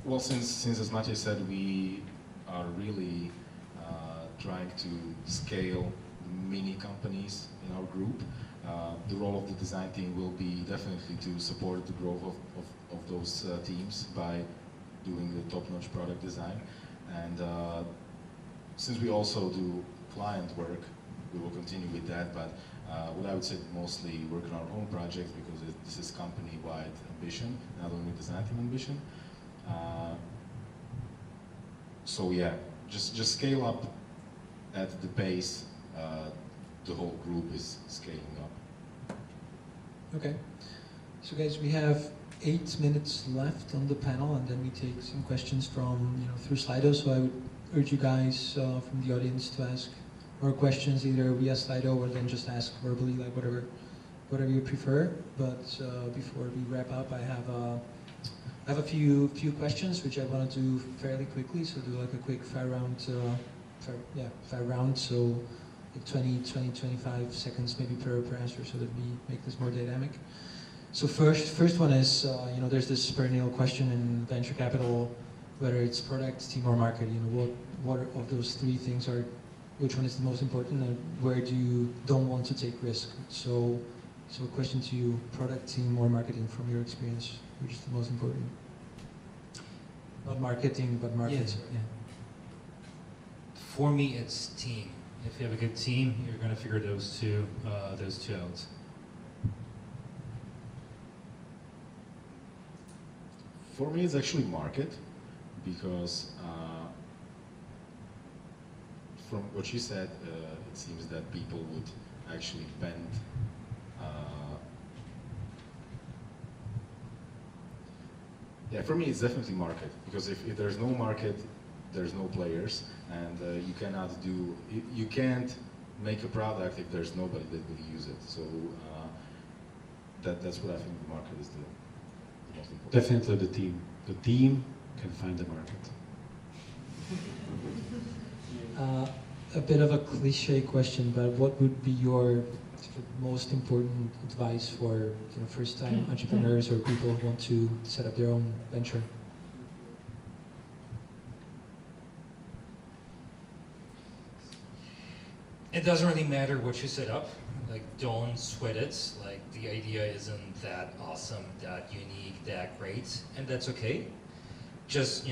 Well, since as Matej said, we are really trying to scale mini companies in our group, the role of the design team will be definitely to support the growth of those teams by doing the top-notch product design. And since we also do client work, we will continue with that, but what I would say mostly work on our own projects, because this is company-wide ambition, not only design team ambition. So yeah, just scale up at the pace the whole group is scaling up. Okay. So guys, we have 8 minutes left on the panel, and then we take some questions from through Slido. So I would urge you guys from the audience to ask more questions either via Slido or then just ask verbally, like whatever you prefer. But before we wrap up, I have a few questions which I want to do fairly quickly. So do like a quick fire round. Fire round. So like 25 seconds maybe per answer, so that we make this more dynamic. So first one is, there's this perennial question in venture capital, whether it's product, team, or market. What of those 3 things are which one is the most important, and where do you don't want to take risk. So a question to you, product team or marketing, from your experience, which is the most important? Not marketing, but markets. Yeah. For me, it's team. If you have a good team, you're going to figure those two out. For me, it's actually market, because from what you said, it seems that people would actually bend. Yeah, for me, it's definitely market, because if there's no market, there's no players, and you can't make a product if there's nobody that will use it. So that's what I think the market is the most important. Definitely the team. The team can find the market. A bit of a cliche question, but what would be your sort of most important advice for first-time entrepreneurs or people who want to set up their own venture? It doesn't really matter what you set up. Like, don't sweat it. Like, the idea isn't that awesome, that unique, that great, and that's okay. Just,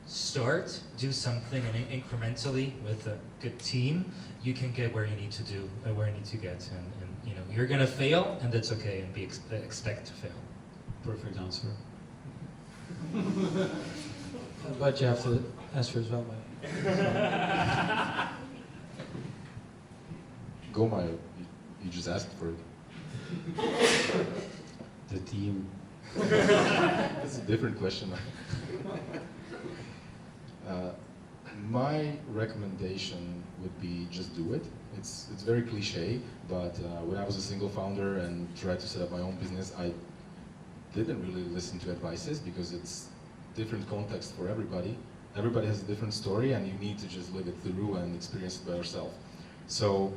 start, do something, and incrementally with a good team, you can get where you need to get, and you're gonna fail, and that's okay, and expect to fail. Perfect answer. But you have to answer as well, Mike. Go, Mayo. You just asked for it. The team. That's a different question. My recommendation would be just do it. It's very cliche, but when I was a single founder and tried to set up my own business, I didn't really listen to advices, because it's different context for everybody. Everybody has a different story, and you need to just live it through and experience it by yourself. So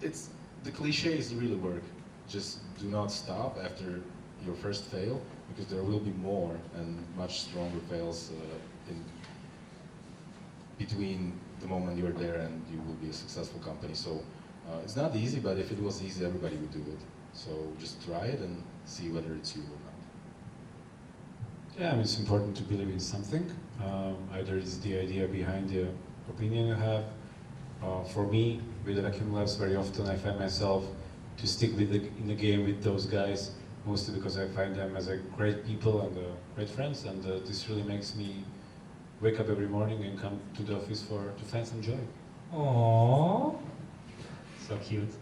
the cliches really work. Just do not stop after your first fail, because there will be more and much stronger fails in between the moment you're there and you will be a successful company. So it's not easy, but if it was easy, everybody would do it. So just try it and see whether it's you or not. Yeah, I mean, it's important to believe in something. Either it's the idea behind the opinion you have. For me, with the Vacuumlabs, very often I find myself to stick in the game with those guys, mostly because I find them as a great people and great friends, and this really makes me wake up every morning and come to the office to find some joy. Aww, so cute.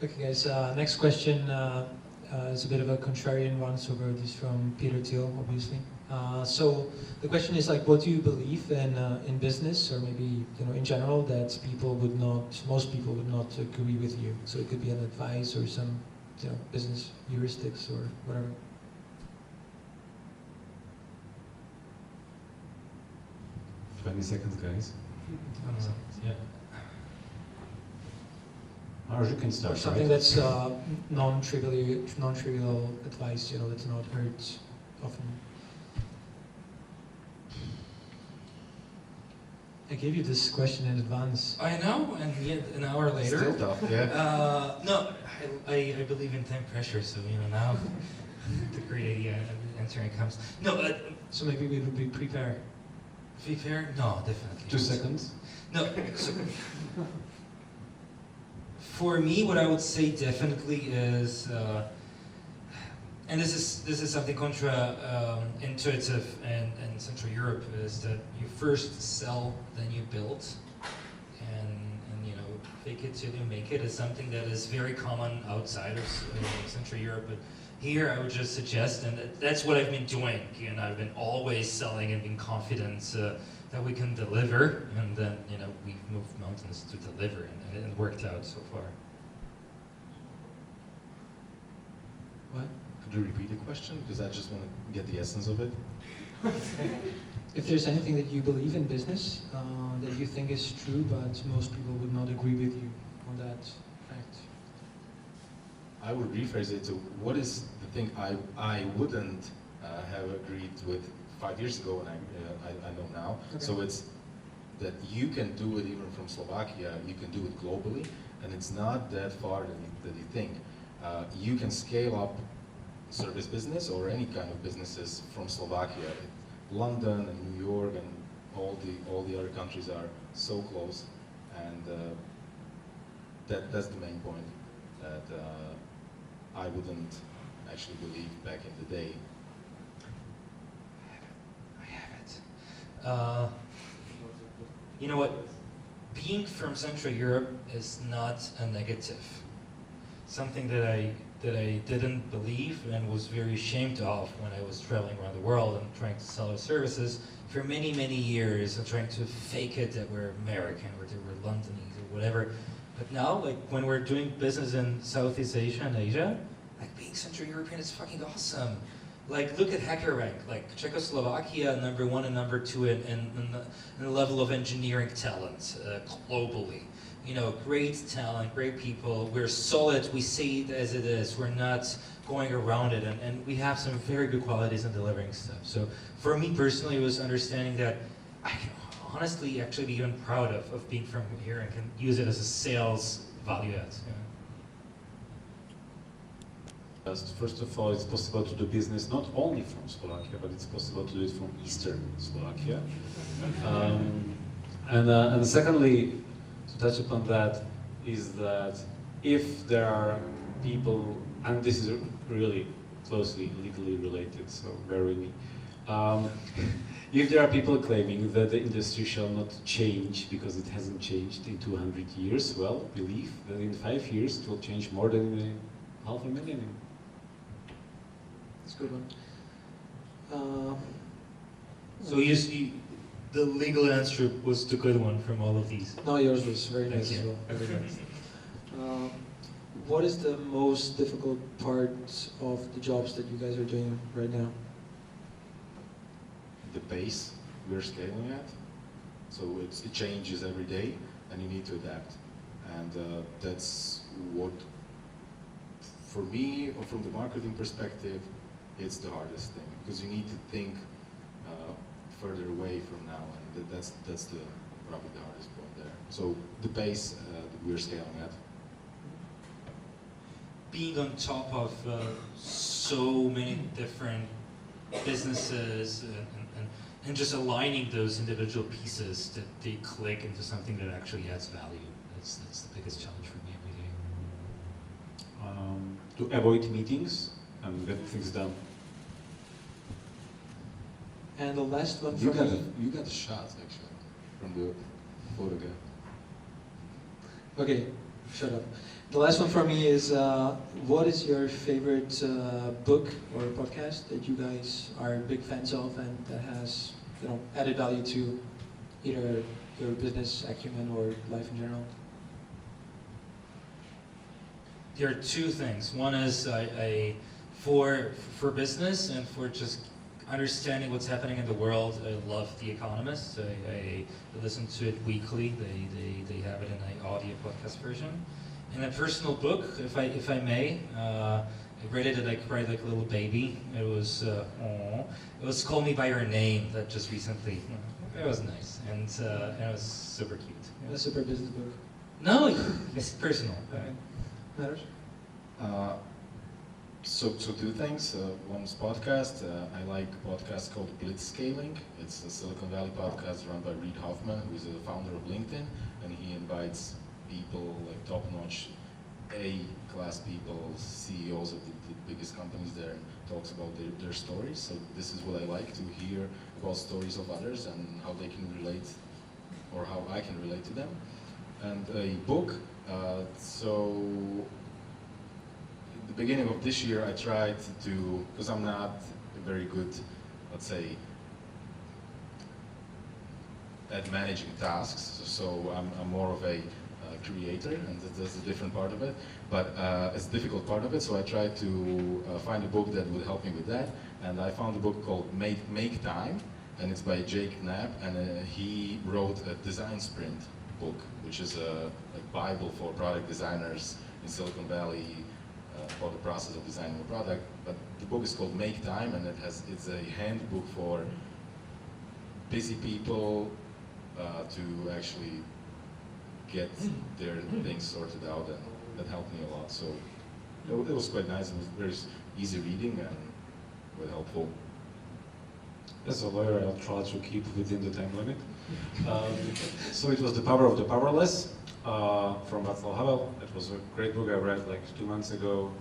Okay, guys. Next question is a bit of a contrarian one, so this is from Peter Thiel, obviously. So the question is, like, what do you believe in business, or maybe in general, that most people would not agree with you? So it could be an advice or some business heuristics or whatever. "20 seconds, guys." Yeah. Maroš, you can start. Or something right? that's non-trivial advice, that's not heard often. I gave you this question in advance. I know, and yet an hour later. Still tough, yeah. No, I believe in time pressure, so now the great idea answering comes. No, So maybe we would be prepared. Prepare? No, definitely. 2 seconds. No. So, for me, what I would say definitely is, and this is something intuitive in Central Europe, is that you first sell, then you build, and fake it till you make it is something that is very common outside of Central Europe. But here, I would just suggest, and that's what I've been doing. I've been always selling and being confident that we can deliver, and then we've moved mountains to deliver, and it worked out so far. What? Could you repeat the question? Because I just want to get the essence of it. If there's anything that you believe in business that you think is true, but most people would not agree with you on that fact. I would rephrase it to, what is the thing I wouldn't have agreed with 5 years ago, and I know now. Okay. So it's that you can do it even from Slovakia, you can do it globally, and it's not that far that you think. You can scale up service business or any kind of businesses from Slovakia. London and New York and all the other countries are so close, and that's the main point that I wouldn't actually believe back in the day. I have it. You know what? Being from Central Europe is not a negative. Something that I didn't believe and was very ashamed of when I was traveling around the world and trying to sell our services for many, many years and trying to fake it that we're American or that we're Londonese or whatever. But now, like when we're doing business in Southeast Asia and Asia, like being Central European is fucking awesome. Like look at HackerRank, like Czechoslovakia #1 and #2 in the level of engineering talent globally. You know, great talent, great people. We're solid. We say it as it is. We're not going around it, and we have some very good qualities in delivering stuff. So for me personally, it was understanding that I can honestly actually be even proud of being from here and can use it as a sales value add. Yeah. First of all, it's possible to do business not only from Slovakia, but it's possible to do it from Eastern Slovakia. And secondly, to touch upon that, is that if there are people, and this is really closely legally related, so bear with me. If there are people claiming that the industry shall not change because it hasn't changed in 200 years, well, believe that in 5 years it will change more than in half a millennium. That's a good one. So the legal answer was the good one from all of these. No, yours was very nice as well. Very nice. What is the most difficult part of the jobs that you guys are doing right now? The pace we're scaling at. So it changes every day, and you need to adapt. And that's what, for me, or from the marketing perspective, it's the hardest thing, because you need to think further away from now, and that's probably the hardest point there. So the pace that we're scaling at. Being on top of so many different businesses and just aligning those individual pieces that they click into something that actually adds value. That's the biggest challenge for me every day. To avoid meetings and get things done. And the last one You from me. you got a shot actually from the photo guy. Okay, shut up. The last one for me is, what is your favorite book or podcast that you guys are big fans of and that has, you know, added value to either your business acumen or life in general? There are two things. One is for business and for just understanding what's happening in the world. I love The Economist. I listen to it weekly. They have it in an audio podcast version. And a personal book, if I may, I read it and I cried like a little baby. It was Call Me by Your Name that just recently. It was nice and it was super cute. Yeah. A super business book. No, it's personal. Okay. Maroš? So two things. One is podcast. I like a podcast called Blitzscaling. It's a Silicon Valley podcast run by Reid Hoffman, who is the founder of LinkedIn, and he invites people like top-notch A-class people, CEOs of the biggest companies there, and talks about their stories. So this is what I like, to hear about stories of others and how they can relate, or how I can relate to them. And a book. So at the beginning of this year, I tried to, because I'm not very good, let's say, at managing tasks. So I'm more of a creator, and that's a different part of it, but it's a difficult part of it, so I tried to find a book that would help me with that, and I found a book called Make Time, and it's by Jake Knapp, and he wrote a design sprint book, which is a bible for product designers in Silicon Valley. about the process of designing a product. But the book is called Make Time, and it's a handbook for busy people to actually get their things sorted out, and that helped me a lot. So it was quite nice. It was very easy reading and very helpful. As a lawyer, I'll try to keep within the time limit. So it was The Power of the Powerless from Václav Havel. It was a great book I read like 2 months ago.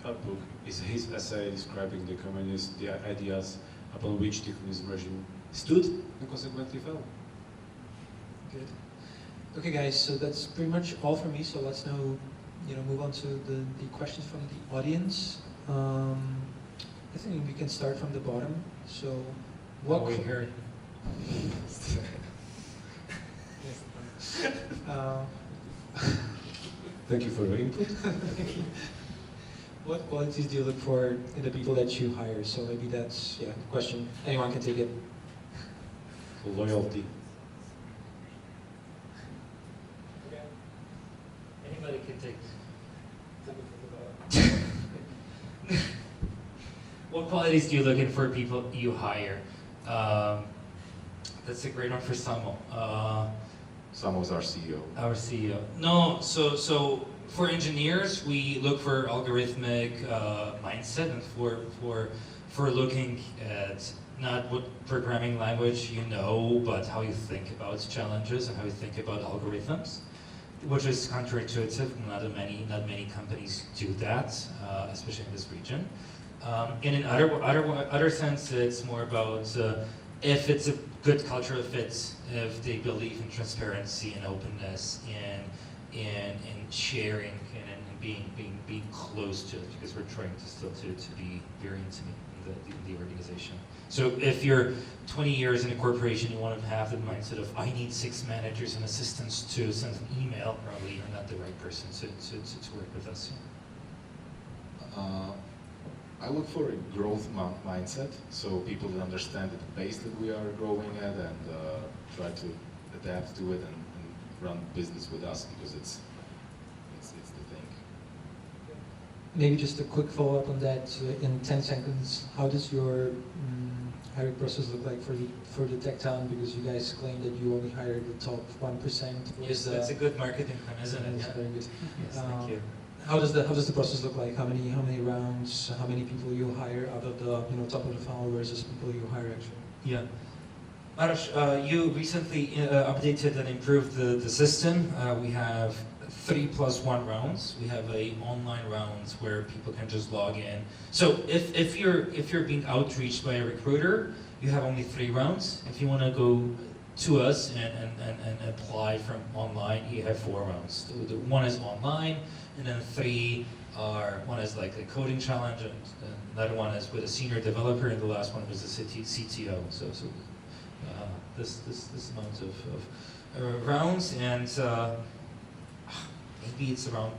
That book is his essay describing the communist the ideas upon which the communism regime stood and consequently fell. Good. Okay, guys. So that's pretty much all for me. So let's now, move on to the questions from the audience. I think we can start from the bottom. So, what? We heard. Thank you for your input. What qualities do you look for in the people that you hire? So maybe that's the question. Anyone can take it. Loyalty. Okay. Anybody can take. What qualities do you look in for people you hire? That's a great one for Samo. Samo was our CEO. Our CEO. No, so for engineers, we look for algorithmic mindset, and for looking at not what programming language you know, but how you think about challenges and how you think about algorithms, which is counterintuitive. Not many companies do that, especially in this region. And in other sense, it's more about if it's a good cultural fit, if they believe in transparency and openness and sharing and being close to it, because we're trying to be very intimate in the organization. So if you're 20 years in a corporation, you want to have the mindset of, I need 6 managers and assistants to send an email, probably you're not the right person to work with us. I look for a growth mindset, so people that understand the pace that we are growing at and try to adapt to it and run business with us, because it's the thing. Maybe just a quick follow-up on that. In 10 seconds, how does your hiring process look like for the tech talent? Because you guys claim that you only hire the top 1%. Yes, that's a good marketing plan, isn't it? That's very good. Yes, thank you. How does the process look like? How many rounds? How many people you hire out of the top of the funnel versus people you hire actually? Yeah. Maroš, you recently updated and improved the system. We have 3+1 rounds. We have online rounds where people can just log in. So if you're being outreached by a recruiter, you have only 3 rounds. If you want to go to us and apply from online, you have 4 rounds. The one is online, and then 3 are, one is like a coding challenge, and another one is with a senior developer, and the last one was the CTO. So this amount of rounds, and maybe it's around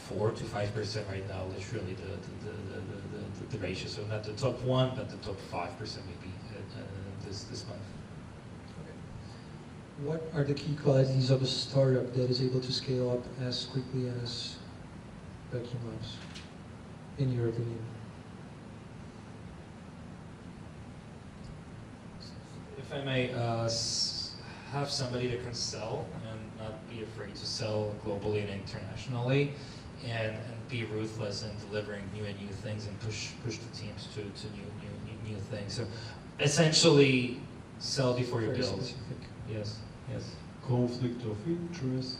4 to 5% right now. That's really the ratio. So not the top 1, but the top 5% maybe this month. What are the key qualities of a startup that is able to scale up as quickly as Vacuumlabs, in your opinion? If I may have somebody that can sell and not be afraid to sell globally and internationally, and be ruthless in delivering new things and push the teams to new things. So essentially, sell before you build. Specific. Yes. Conflict of interest.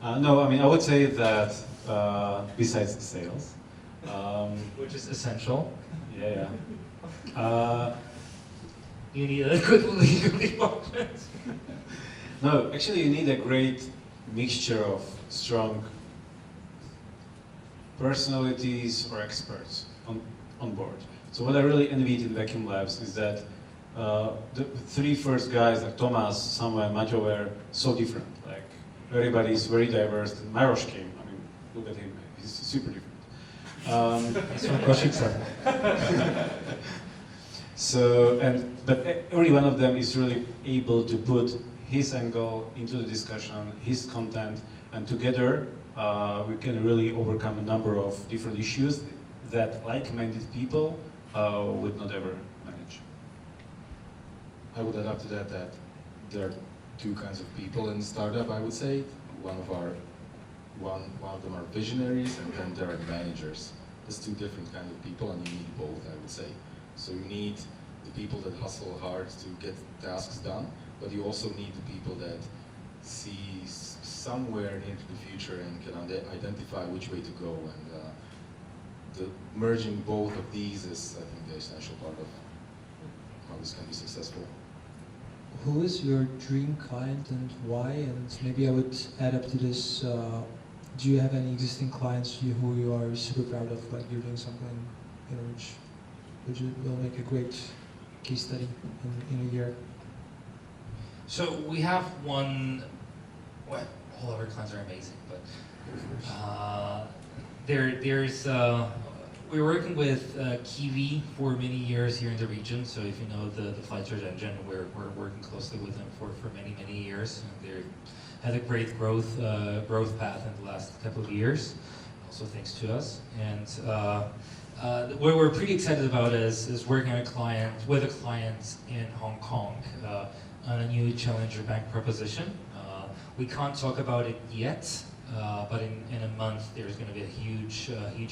No. No, I mean, I would say that besides the sales, Which is essential. yeah. You need a good legal department. No, actually, you need a great mixture of strong personalities or experts on board. So what I really envied in Vacuumlabs is that the 3 first guys, like Tomáš, Samo, and Matej, were so different. Like, everybody's very diverse. And Maroš came. I mean, look at him. He's super different. He's from Košice. But every one of them is really able to put his angle into the discussion, his content, and together we can really overcome a number of different issues that like-minded people would not ever manage. I would add up to that that there are two kinds of people in startup, I would say. One of them are visionaries, and then there are managers. There's two different kinds of people, and you need both, I would say. So you need the people that hustle hard to get tasks done, but you also need the people that see somewhere into the future and can identify which way to go. And the merging both of these is, I think, the essential part of how this can be successful. Who is your dream client and why? And maybe I would add up to this, do you have any existing clients who you are super proud of, like you're doing something, you know, which will make a great case study in a year? So we have one, well, all of our clients are amazing, but we're working with Kiwi for many years here in the region. So if you know the flight search engine, we're working closely with them for many years. And they've had a great growth path in the last couple of years, also thanks to us. And what we're pretty excited about is working with a client in Hong Kong on a new challenger bank proposition. We can't talk about it yet, but in a month there's going to be a huge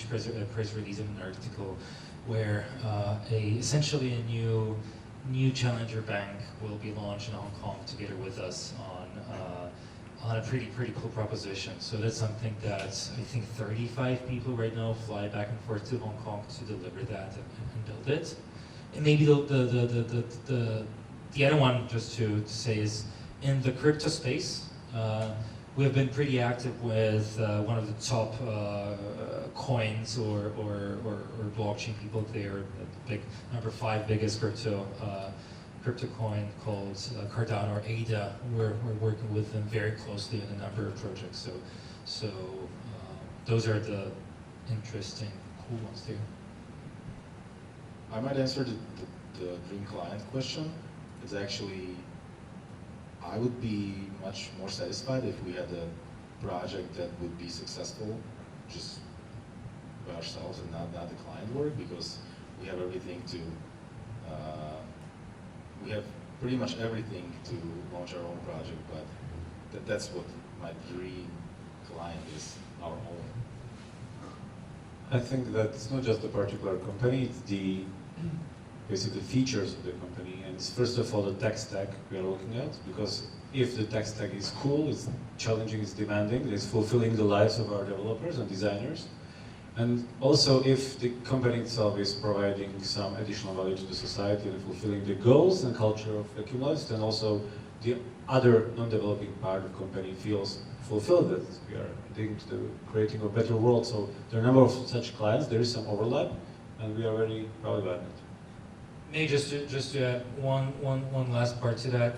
press release of an article where essentially a new challenger bank will be launched in Hong Kong together with us on a pretty cool proposition. So that's something that I think 35 people right now fly back and forth to Hong Kong to deliver that and build it. And maybe the other one, just to say, is in the crypto space. We have been pretty active with one of the top coins or blockchain people there, the big number 5 biggest crypto coin called Cardano or ADA. We're working with them very closely in a number of projects. So those are the interesting, cool ones there. I might answer the dream client question. It's actually, I would be much more satisfied if we had a project that would be successful just by ourselves and not the client work, because we have everything to, we have pretty much everything to launch our own project, but that's what my dream client is, our own. I think that it's not just the particular company, it's the basically features of the company. And it's first of all the tech stack we are looking at, because if the tech stack is cool, it's challenging, it's demanding, it's fulfilling the lives of our developers and designers. And also if the company itself is providing some additional value to the society and fulfilling the goals and culture of Vacuumlabs, then also the other non-developing part of the company feels fulfilled that we are leading to creating a better world. So there are a number of such clients, there is some overlap, and we are very proud about it. Maybe just to add one last part to that.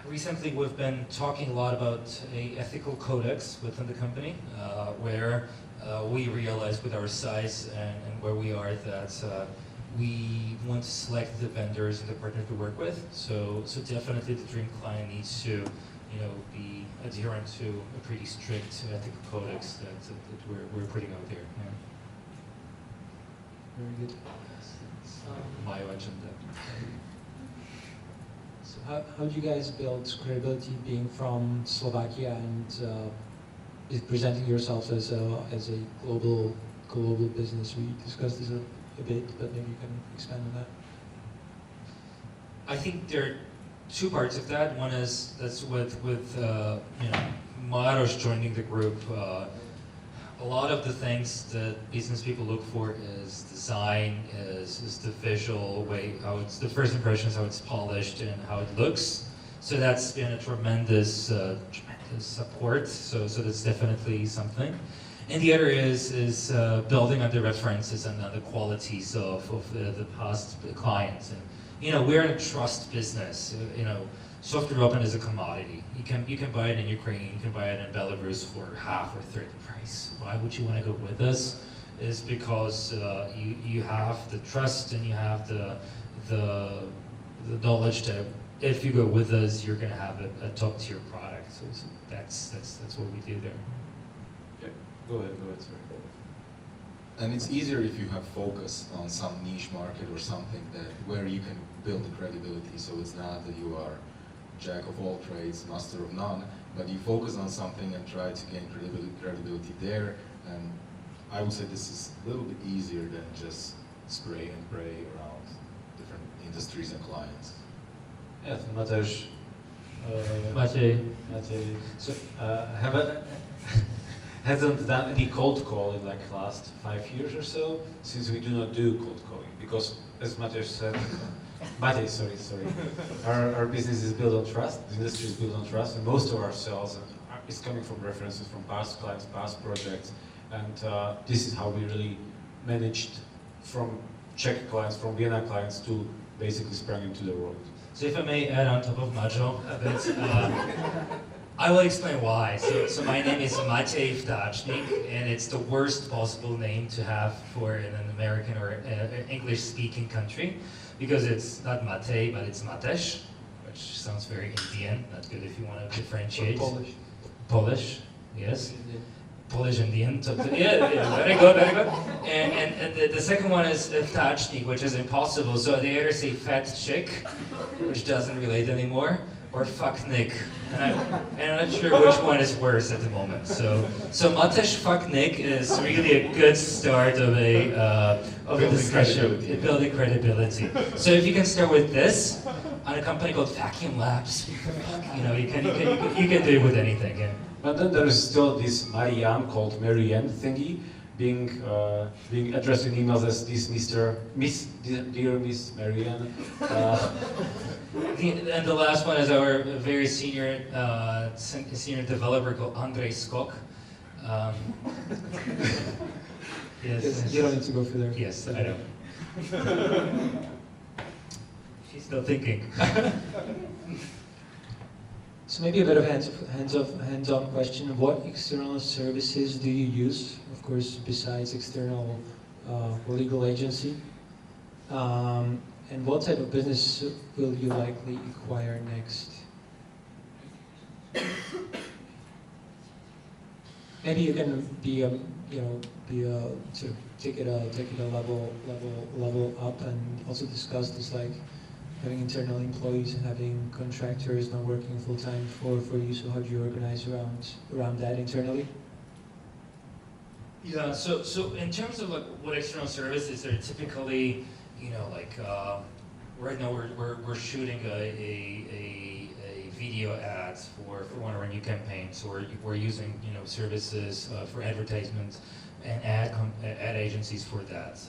Recently we've been talking a lot about an ethical codex within the company, where we realize with our size and where we are that we want to select the vendors and the partners we work with. So definitely the dream client needs to, be adherent to a pretty strict ethical codex that we're putting out there. Yeah. Very good. My agenda. So how do you guys build credibility being from Slovakia and presenting yourself as a global business? We discussed this a bit, but maybe you can expand on that. I think there are two parts of that. One is that's with Maroš joining the group. A lot of the things that business people look for is design, is the visual way, how it's the first impression is how it's polished and how it looks. So that's been a tremendous support. So that's definitely something. And the other is building on the references and on the qualities of the past clients. And we're in a trust business. Software development is a commodity. You can buy it in Ukraine, you can buy it in Belarus for half or third the price. Why would you want to go with us? Is because you have the trust and you have the knowledge that if you go with us, you're going to have a top tier product. So that's what we do there. Yeah. Go ahead, sorry. And it's easier if you have focus on some niche market or something where you can build the credibility. So it's not that you are jack of all trades, master of none, but you focus on something and try to gain credibility there. And I would say this is a little bit easier than just spray and pray around different industries and clients. Yes, Matej. Matej. So, hasn't done any cold call in like last 5 years or so, since we do not do cold calling, because as Matej said, sorry. Our business is built on trust, the industry is built on trust, and most of our sales is coming from references from past clients, past projects, and this is how we really managed from Czech clients, from Vienna clients to basically sprang into the world. So if I may add on top of Majo a bit, I will explain why. So my name is Matej Ftáčnik, and it's the worst possible name to have for an American or English-speaking country, because it's not Matej, but it's Matej, which sounds very Indian, not good if you want to differentiate. Polish. Polish, yes. Polish Indian, yeah, very good. And the second one is Ftáčnik, which is impossible. So they either say fat chick, which doesn't relate anymore, or fuck Nick. And I'm not sure which one is worse at the moment. So Matej fuck Nick is really a good start of a discussion, building credibility. So if you can start with this on a company called Vacuumlabs, you know, you can do it with anything. Yeah. But then there is still this Marián called Marián thingy, being addressed in emails as this dear Miss Marián. And the last one is our very senior developer called Andrej Skok. Yes, You don't need to go further. yes, I know. She's still thinking. So maybe a bit of hands-on question. What external services do you use? Of course, besides external legal agency. And what type of business will you likely acquire next? Maybe you can sort of take it a level up, and also discuss this, like having internal employees and having contractors not working full time for you. So how do you organize around that internally? Yeah. So in terms of like what external services are typically, you know, like right now we're shooting a video ads for one of our new campaigns. So we're using, you know, services for advertisements and ad agencies for that.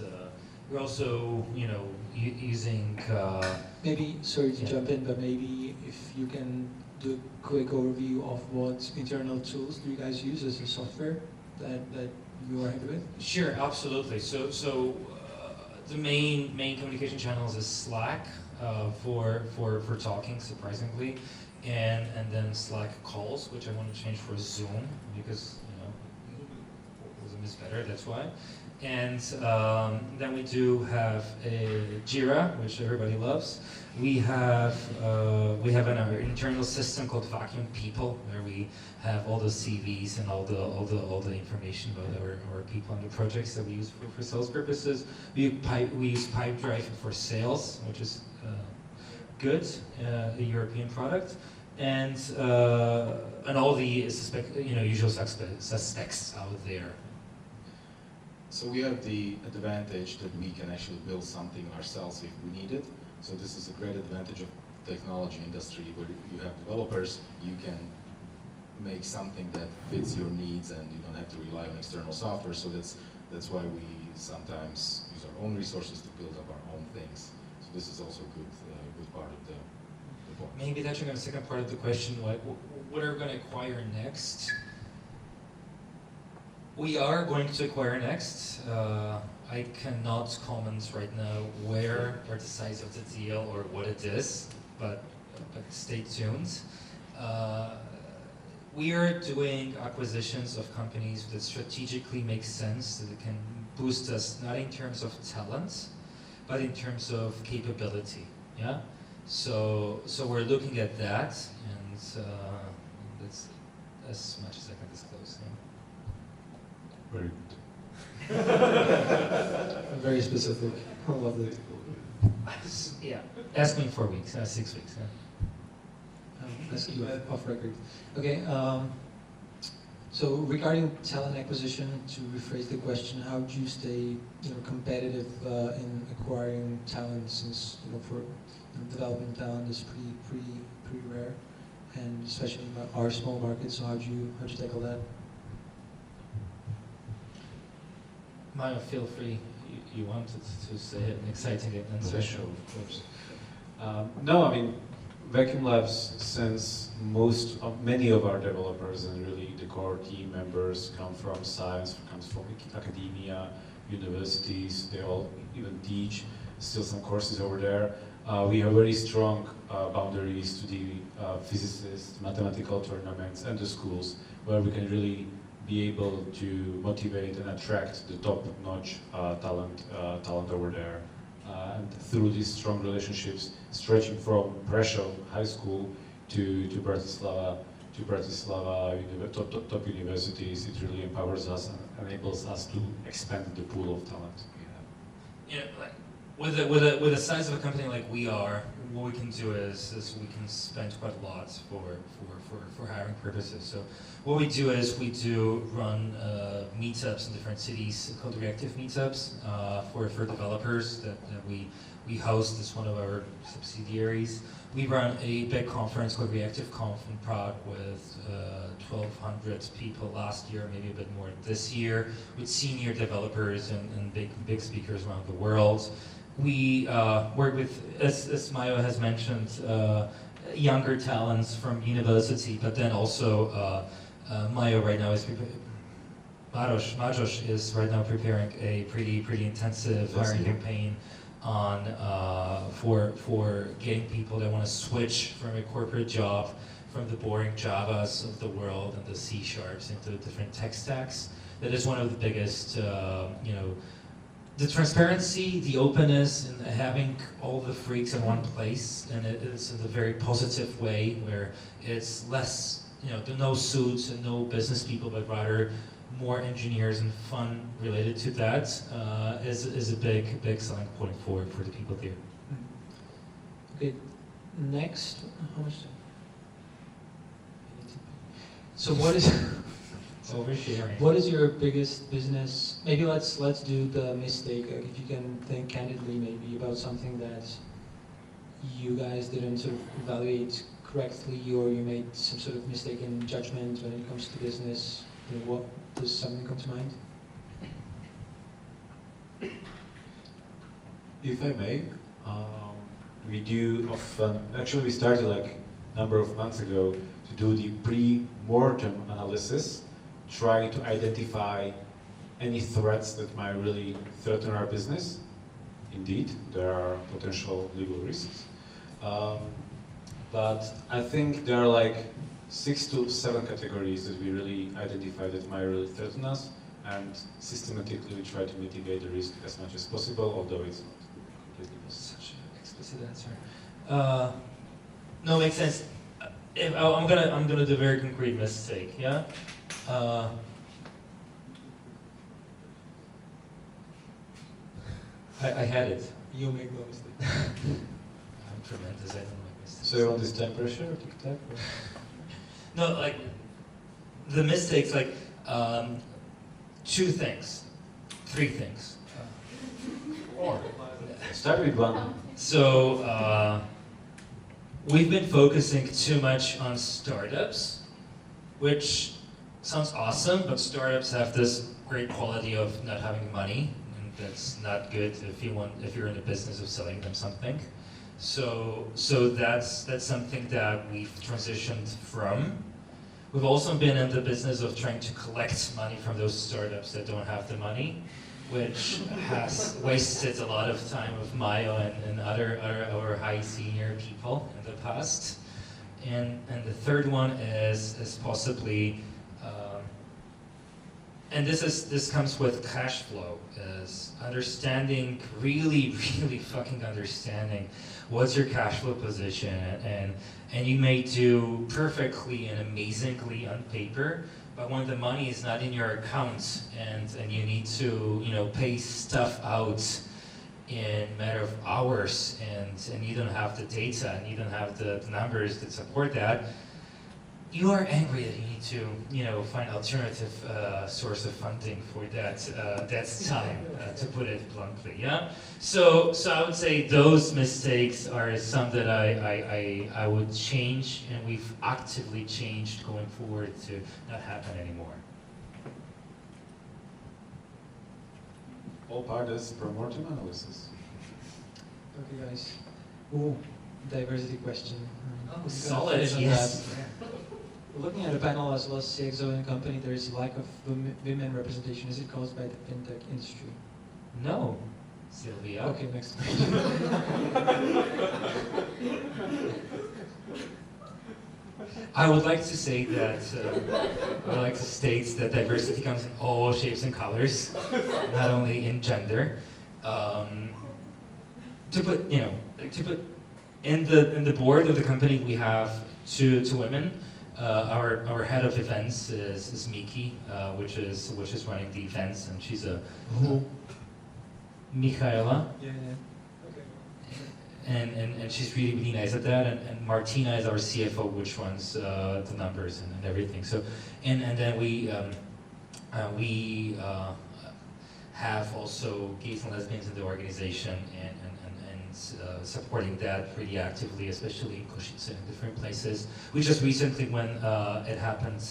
We're also, you know, using. Maybe, sorry to jump in, but maybe if you can do a quick overview of what internal tools do you guys use as a software that you are happy with? Sure, absolutely. So the main communication channels is Slack for talking, surprisingly, and then Slack calls, which I want to change for Zoom because, you know, Zoom is better. That's why. And then we do have a Jira, which everybody loves. We have an internal system called Vacuum People, where we have all the CVs and all the information about our people and the projects that we use for sales purposes. We use Pipedrive for sales, which is good, a European product, and all the usual suspects out there. So we have the advantage that we can actually build something ourselves if we need it. So this is a great advantage of technology industry, where you have developers, you can make something that fits your needs and you don't have to rely on external software. So that's why we sometimes use our own resources to build up our own things. So this is also a good part of the point. Maybe touching on the second part of the question, like what are we going to acquire next? We are going to acquire next. I cannot comment right now where or the size of the deal or what it is, but stay tuned. We are doing acquisitions of companies that strategically make sense, that can boost us not in terms of talent, but in terms of capability. Yeah. So we're looking at that, and that's as much as I can disclose. Yeah. Very good. Very specific. I love it. Yeah. Ask me in 4 weeks, 6 weeks. Yeah. Let's keep it off record. Okay. So regarding talent acquisition, to rephrase the question, how do you stay, competitive in acquiring talent? Since for developing talent is pretty rare, and especially in our small market. So how'd you tackle that? Maya, feel free. You wanted to say an exciting answer. Sure, of course. No, I mean, Vacuumlabs, since many of our developers and really the core team members come from science, comes from academia, universities, they all even teach still some courses over there. We have very strong boundaries to the physicists, mathematical tournaments and the schools where we can really be able to motivate and attract the top-notch talent over there. And through these strong relationships, stretching from Prešov High School to Bratislava, top universities, it really empowers us and enables us to expand the pool of talent we have. With the size of a company like we are, what we can do is we can spend quite a lot for hiring purposes. So what we do is we do run meetups in different cities called reactive meetups for developers that we host as one of our subsidiaries. We run a big conference called Reactive Conf in Prague with 1,200 people last year, maybe a bit more this year, with senior developers and big speakers around the world. We work with, as Majo has mentioned, younger talents from university, but then also Majo right now is Maroš is right now preparing a pretty intensive hiring campaign on for getting people that want to switch from a corporate job from the boring Javas of the world and the C# into different tech stacks. That is one of the biggest, the transparency, the openness, and having all the freaks in one place, and it's in a very positive way where it's less, no suits and no business people, but rather more engineers and fun related to that is a big selling point for the people there. Okay, next, how much time? So what is Oversharing. what is your biggest business? Maybe let's do the mistake. If you can think candidly, maybe about something that you guys didn't sort of evaluate correctly, or you made some sort of mistake in judgment when it comes to business. What does something come to mind? If I may, we do often, actually we started like a number of months ago to do the pre-mortem analysis, trying to identify any threats that might really threaten our business. Indeed, there are potential legal risks. But I think there are like 6 to 7 categories that we really identify that might really threaten us, and systematically we try to mitigate the risk as much as possible, although it's not completely possible. Such an explicit answer. No, makes sense. I'm gonna do a very concrete mistake. Yeah. I had it. You make no mistake. I'm tremendous. I don't make mistakes. So you want this time pressure, tic-tac? No, like the mistakes, like 2 things, 3 things. Start with one. So we've been focusing too much on startups, which sounds awesome, but startups have this great quality of not having money, and that's not good if you're in the business of selling them something. So that's something that we've transitioned from. We've also been in the business of trying to collect money from those startups that don't have the money, which has wasted a lot of time of Mayo and other high senior people in the past. And the third one is possibly and this comes with cash flow, is understanding, really fucking understanding what's your cash flow position, and you may do perfectly and amazingly on paper, but when the money is not in your account and you need to, you know, pay stuff out in a matter of hours, and you don't have the data and you don't have the numbers that support that, you are angry that you need to, you know, find alternative source of funding for that time, to put it bluntly. Yeah. So I would say those mistakes are some that I would change, and we've actively changed going forward to not happen anymore. All part is pre-mortem analysis. Okay, guys. Ooh, diversity question. Oh, We're solid. gonna finish on Yes. that. Looking at the panel as well as CXO in the company, there is a lack of women representation. Is it caused by the fintech industry? No, Sylvia. Okay, next question. I would like to say that, I would like to state that diversity comes in all shapes and colors, not only in gender. To put in the board of the company, we have two women. Our head of events is Miki, which is running the events, and she's a Michaela. Yeah. And she's really nice at that. And Martina is our CFO, which runs the numbers and everything. So and then we have also gays and lesbians in the organization, and supporting that pretty actively, especially in Košice and different places. We just recently, when it happened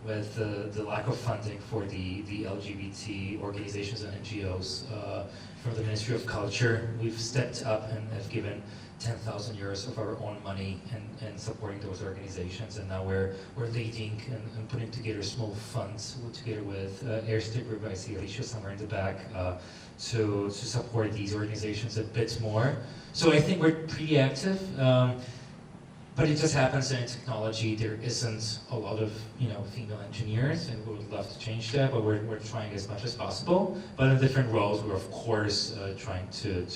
with the lack of funding for the LGBT organizations and NGOs from the Ministry of Culture, we've stepped up and have given 10,000 euros of our own money and supporting those organizations. And now we're leading and putting together small funds together with Airstrip by Alicia somewhere in the back to support these organizations a bit more. So I think we're pretty active. But it just happens that in technology there isn't a lot of female engineers, and we would love to change that. But we're trying as much as possible. But in different roles, we're of course trying to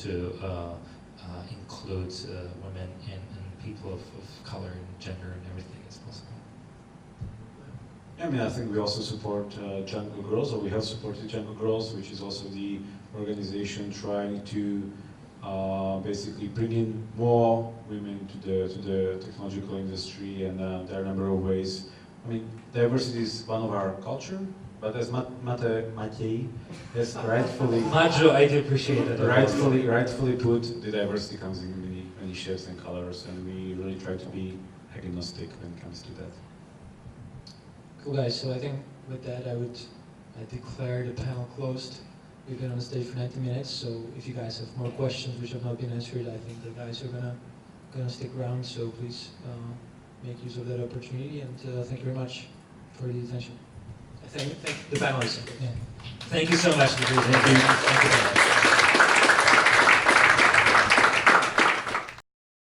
include women and people of color and gender and everything as possible. Yeah, I mean, I think we also support Jungle Girls, or we have supported Jungle Girls, which is also the organization trying to basically bring in more women to the technological industry, and there are a number of ways. I mean, diversity is one of our culture, but as Matej has rightfully Majo, I do appreciate that. rightfully put, the diversity comes in many shapes and colors, and we really try to be agnostic when it comes to that. Cool, guys. So I think with that, I declare the panel closed. We've been on the stage for 90 minutes, so if you guys have more questions which have not been answered, I think the guys are gonna stick around. So please make use of that opportunity, and thank you very much for the attention. Thank the panelists. Yeah. Thank you so much. Thank you.